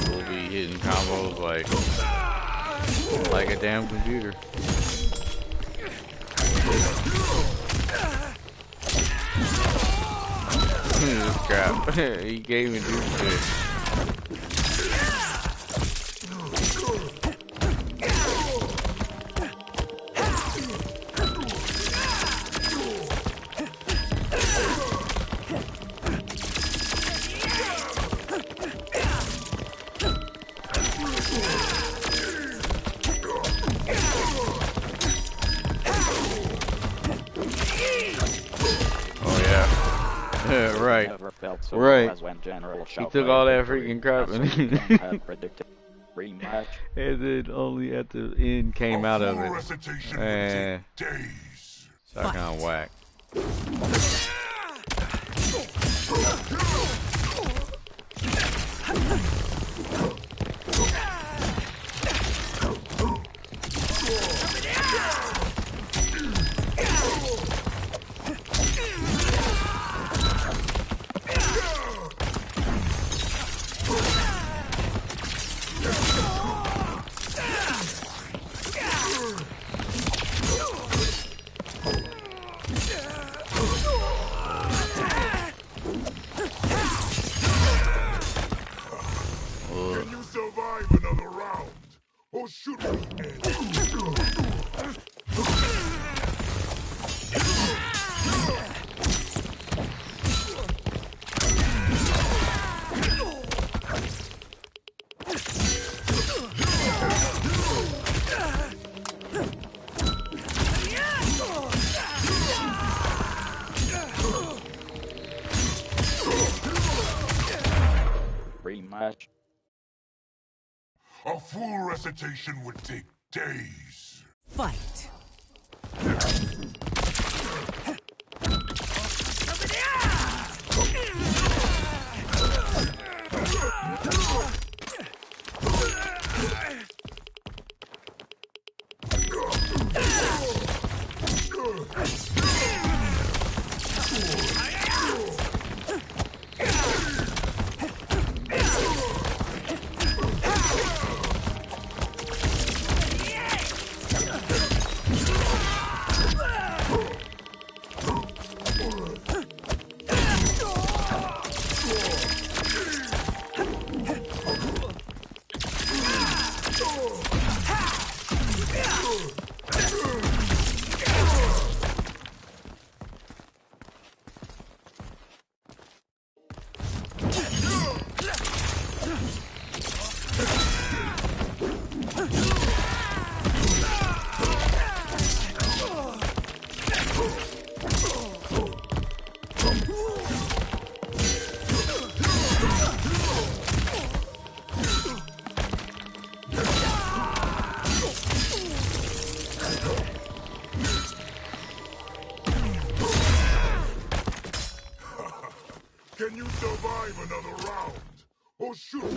We'll be hitting combos like a damn computer. This crap. He gave me this shit. Right. Never felt so Right. as when General He took all that freaking crap and rematch. and then only at the end came out of it. And so I kind of whack. Can you survive another round? Or should we end? Rematch. A full recitation would take days. Fight. Can you survive another round? Or should we?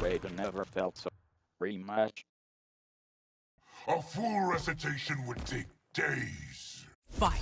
Raiden never felt so. Rematch. A full recitation would take days. Fight.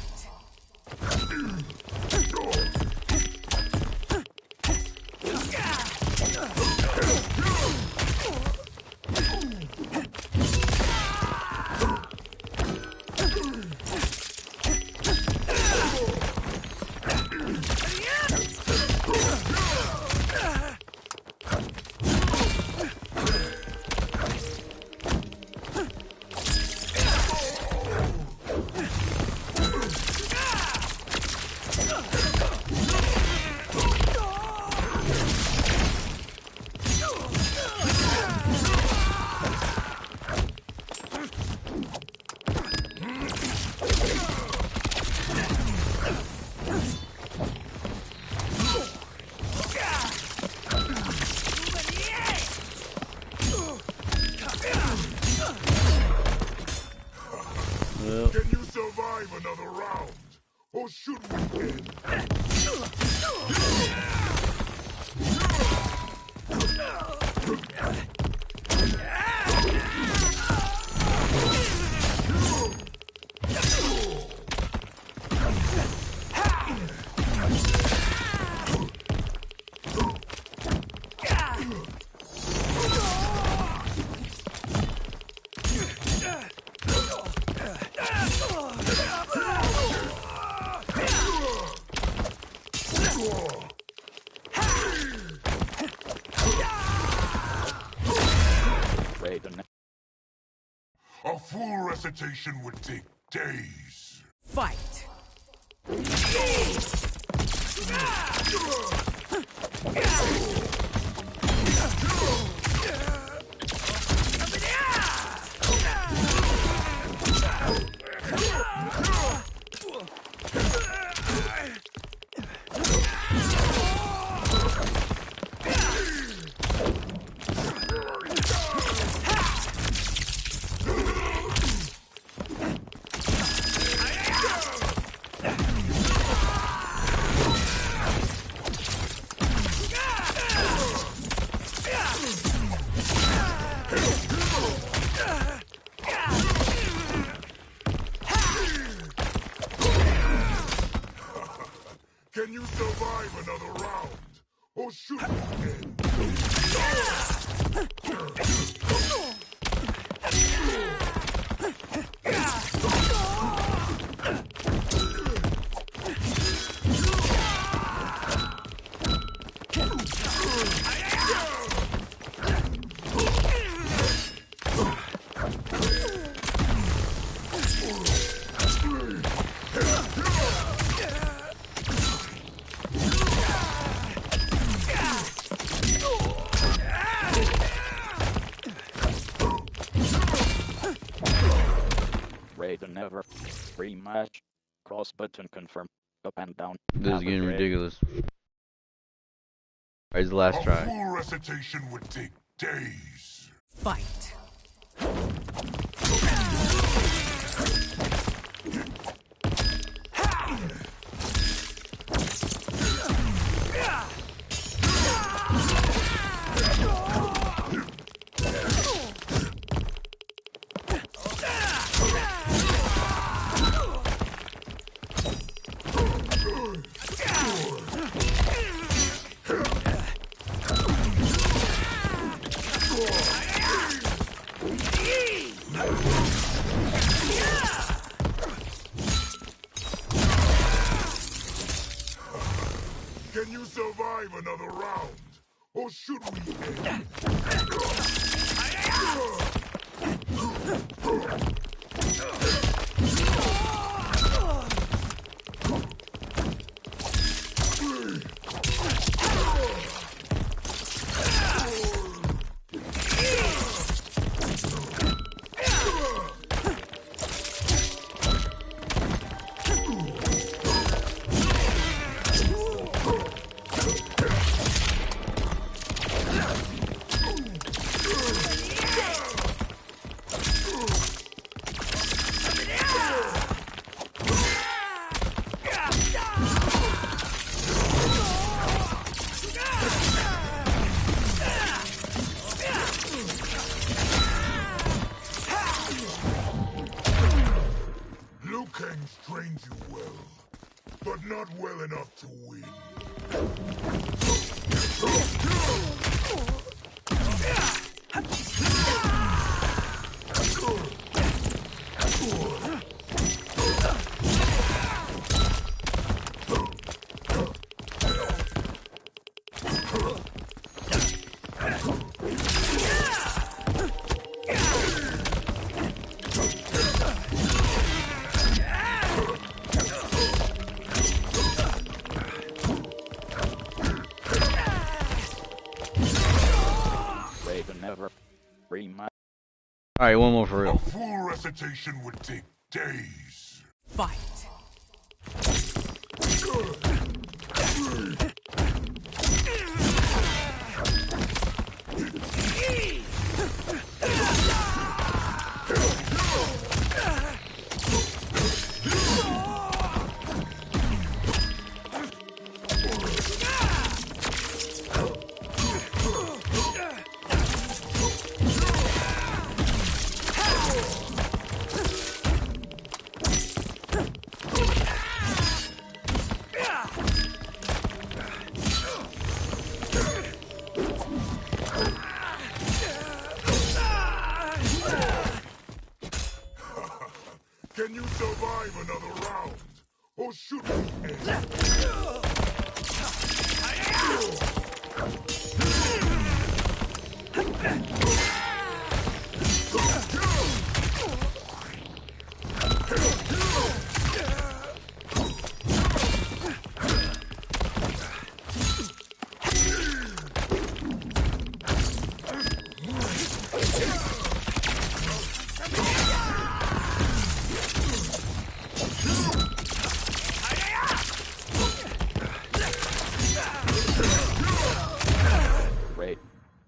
A full recitation would take days. Fight! Can you survive another round? Or shoot me dead? Raiden never. Rematch. Cross button confirm. Up and down. This is getting ridiculous. Alright, it's the last try. A full recitation would take days. Fight! Can you survive another round? Or should we end? Liu Kang's trained you well, but not well enough to win. Raiden never. Rematch. Alright, one more for real. A full recitation would take days. Fight! survive another round? Or should we end?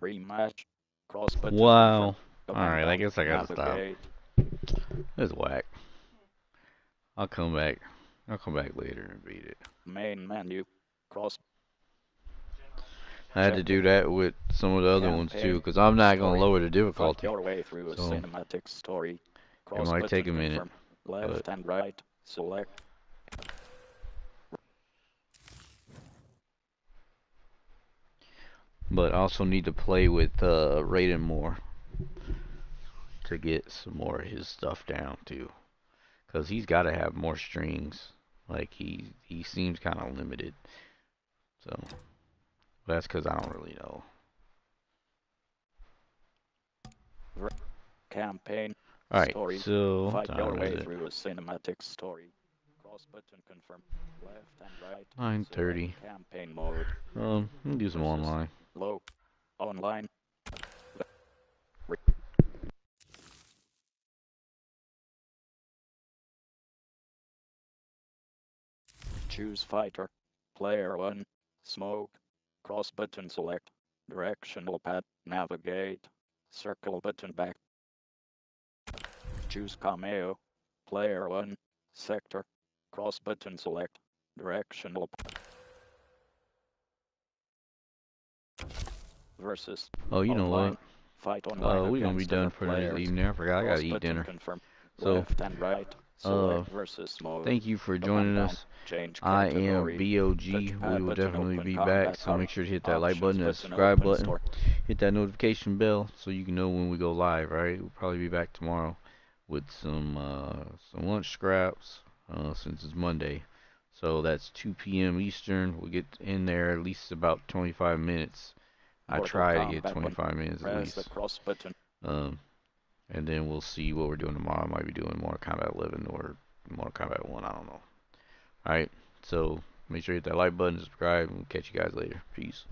Rematch. Cross button. Wow. Up and Alright, I down, guess I gotta stop. navigate. That's whack. I'll come back. I'll come back later and beat it. Main menu. Cross. I had to do that with some of the other ones too, because I'm not going to lower the difficulty. Fight your way through a cinematic story. It might take a minute. Left and right. Select. But I also need to play with Raiden more to get some more of his stuff down too, because he's got to have more strings. Like he seems kind of limited. So that's because I don't really know. Campaign. Alright, Story. so Fight what your time way is it? through a cinematic story. Cross button confirm. Left and right. 9:30. Campaign mode. Let me do some online. Low. Online. Choose fighter. Player 1. Smoke. Cross button select. Directional pad. Navigate. Circle button back. Choose cameo. Player 1. Sector. Cross button select. Directional versus. Oh, you know online. what? Fight online We're gonna be against done other for this players. evening. I forgot I gotta Cross eat button dinner. confirm. So, Left and right. Select versus mode. thank you for Up and joining down. us. Change I am category. B.O.G. Touchpad We will button definitely open be combat back. So card. make sure to hit that like Options button, that button subscribe open button, store. hit that notification bell so you can know when we go live. Right? We'll probably be back tomorrow with some lunch scraps since it's Monday. So that's 2 p.m. Eastern. We'll get in there at least about 25 minutes. I Mortal try to Kombat get 25 minutes at Press the least. cross button. And then we'll see what we're doing tomorrow. I might be doing Mortal Kombat 11 or Mortal Kombat 1. I don't know. Alright, so make sure you hit that like button, subscribe, and we'll catch you guys later. Peace.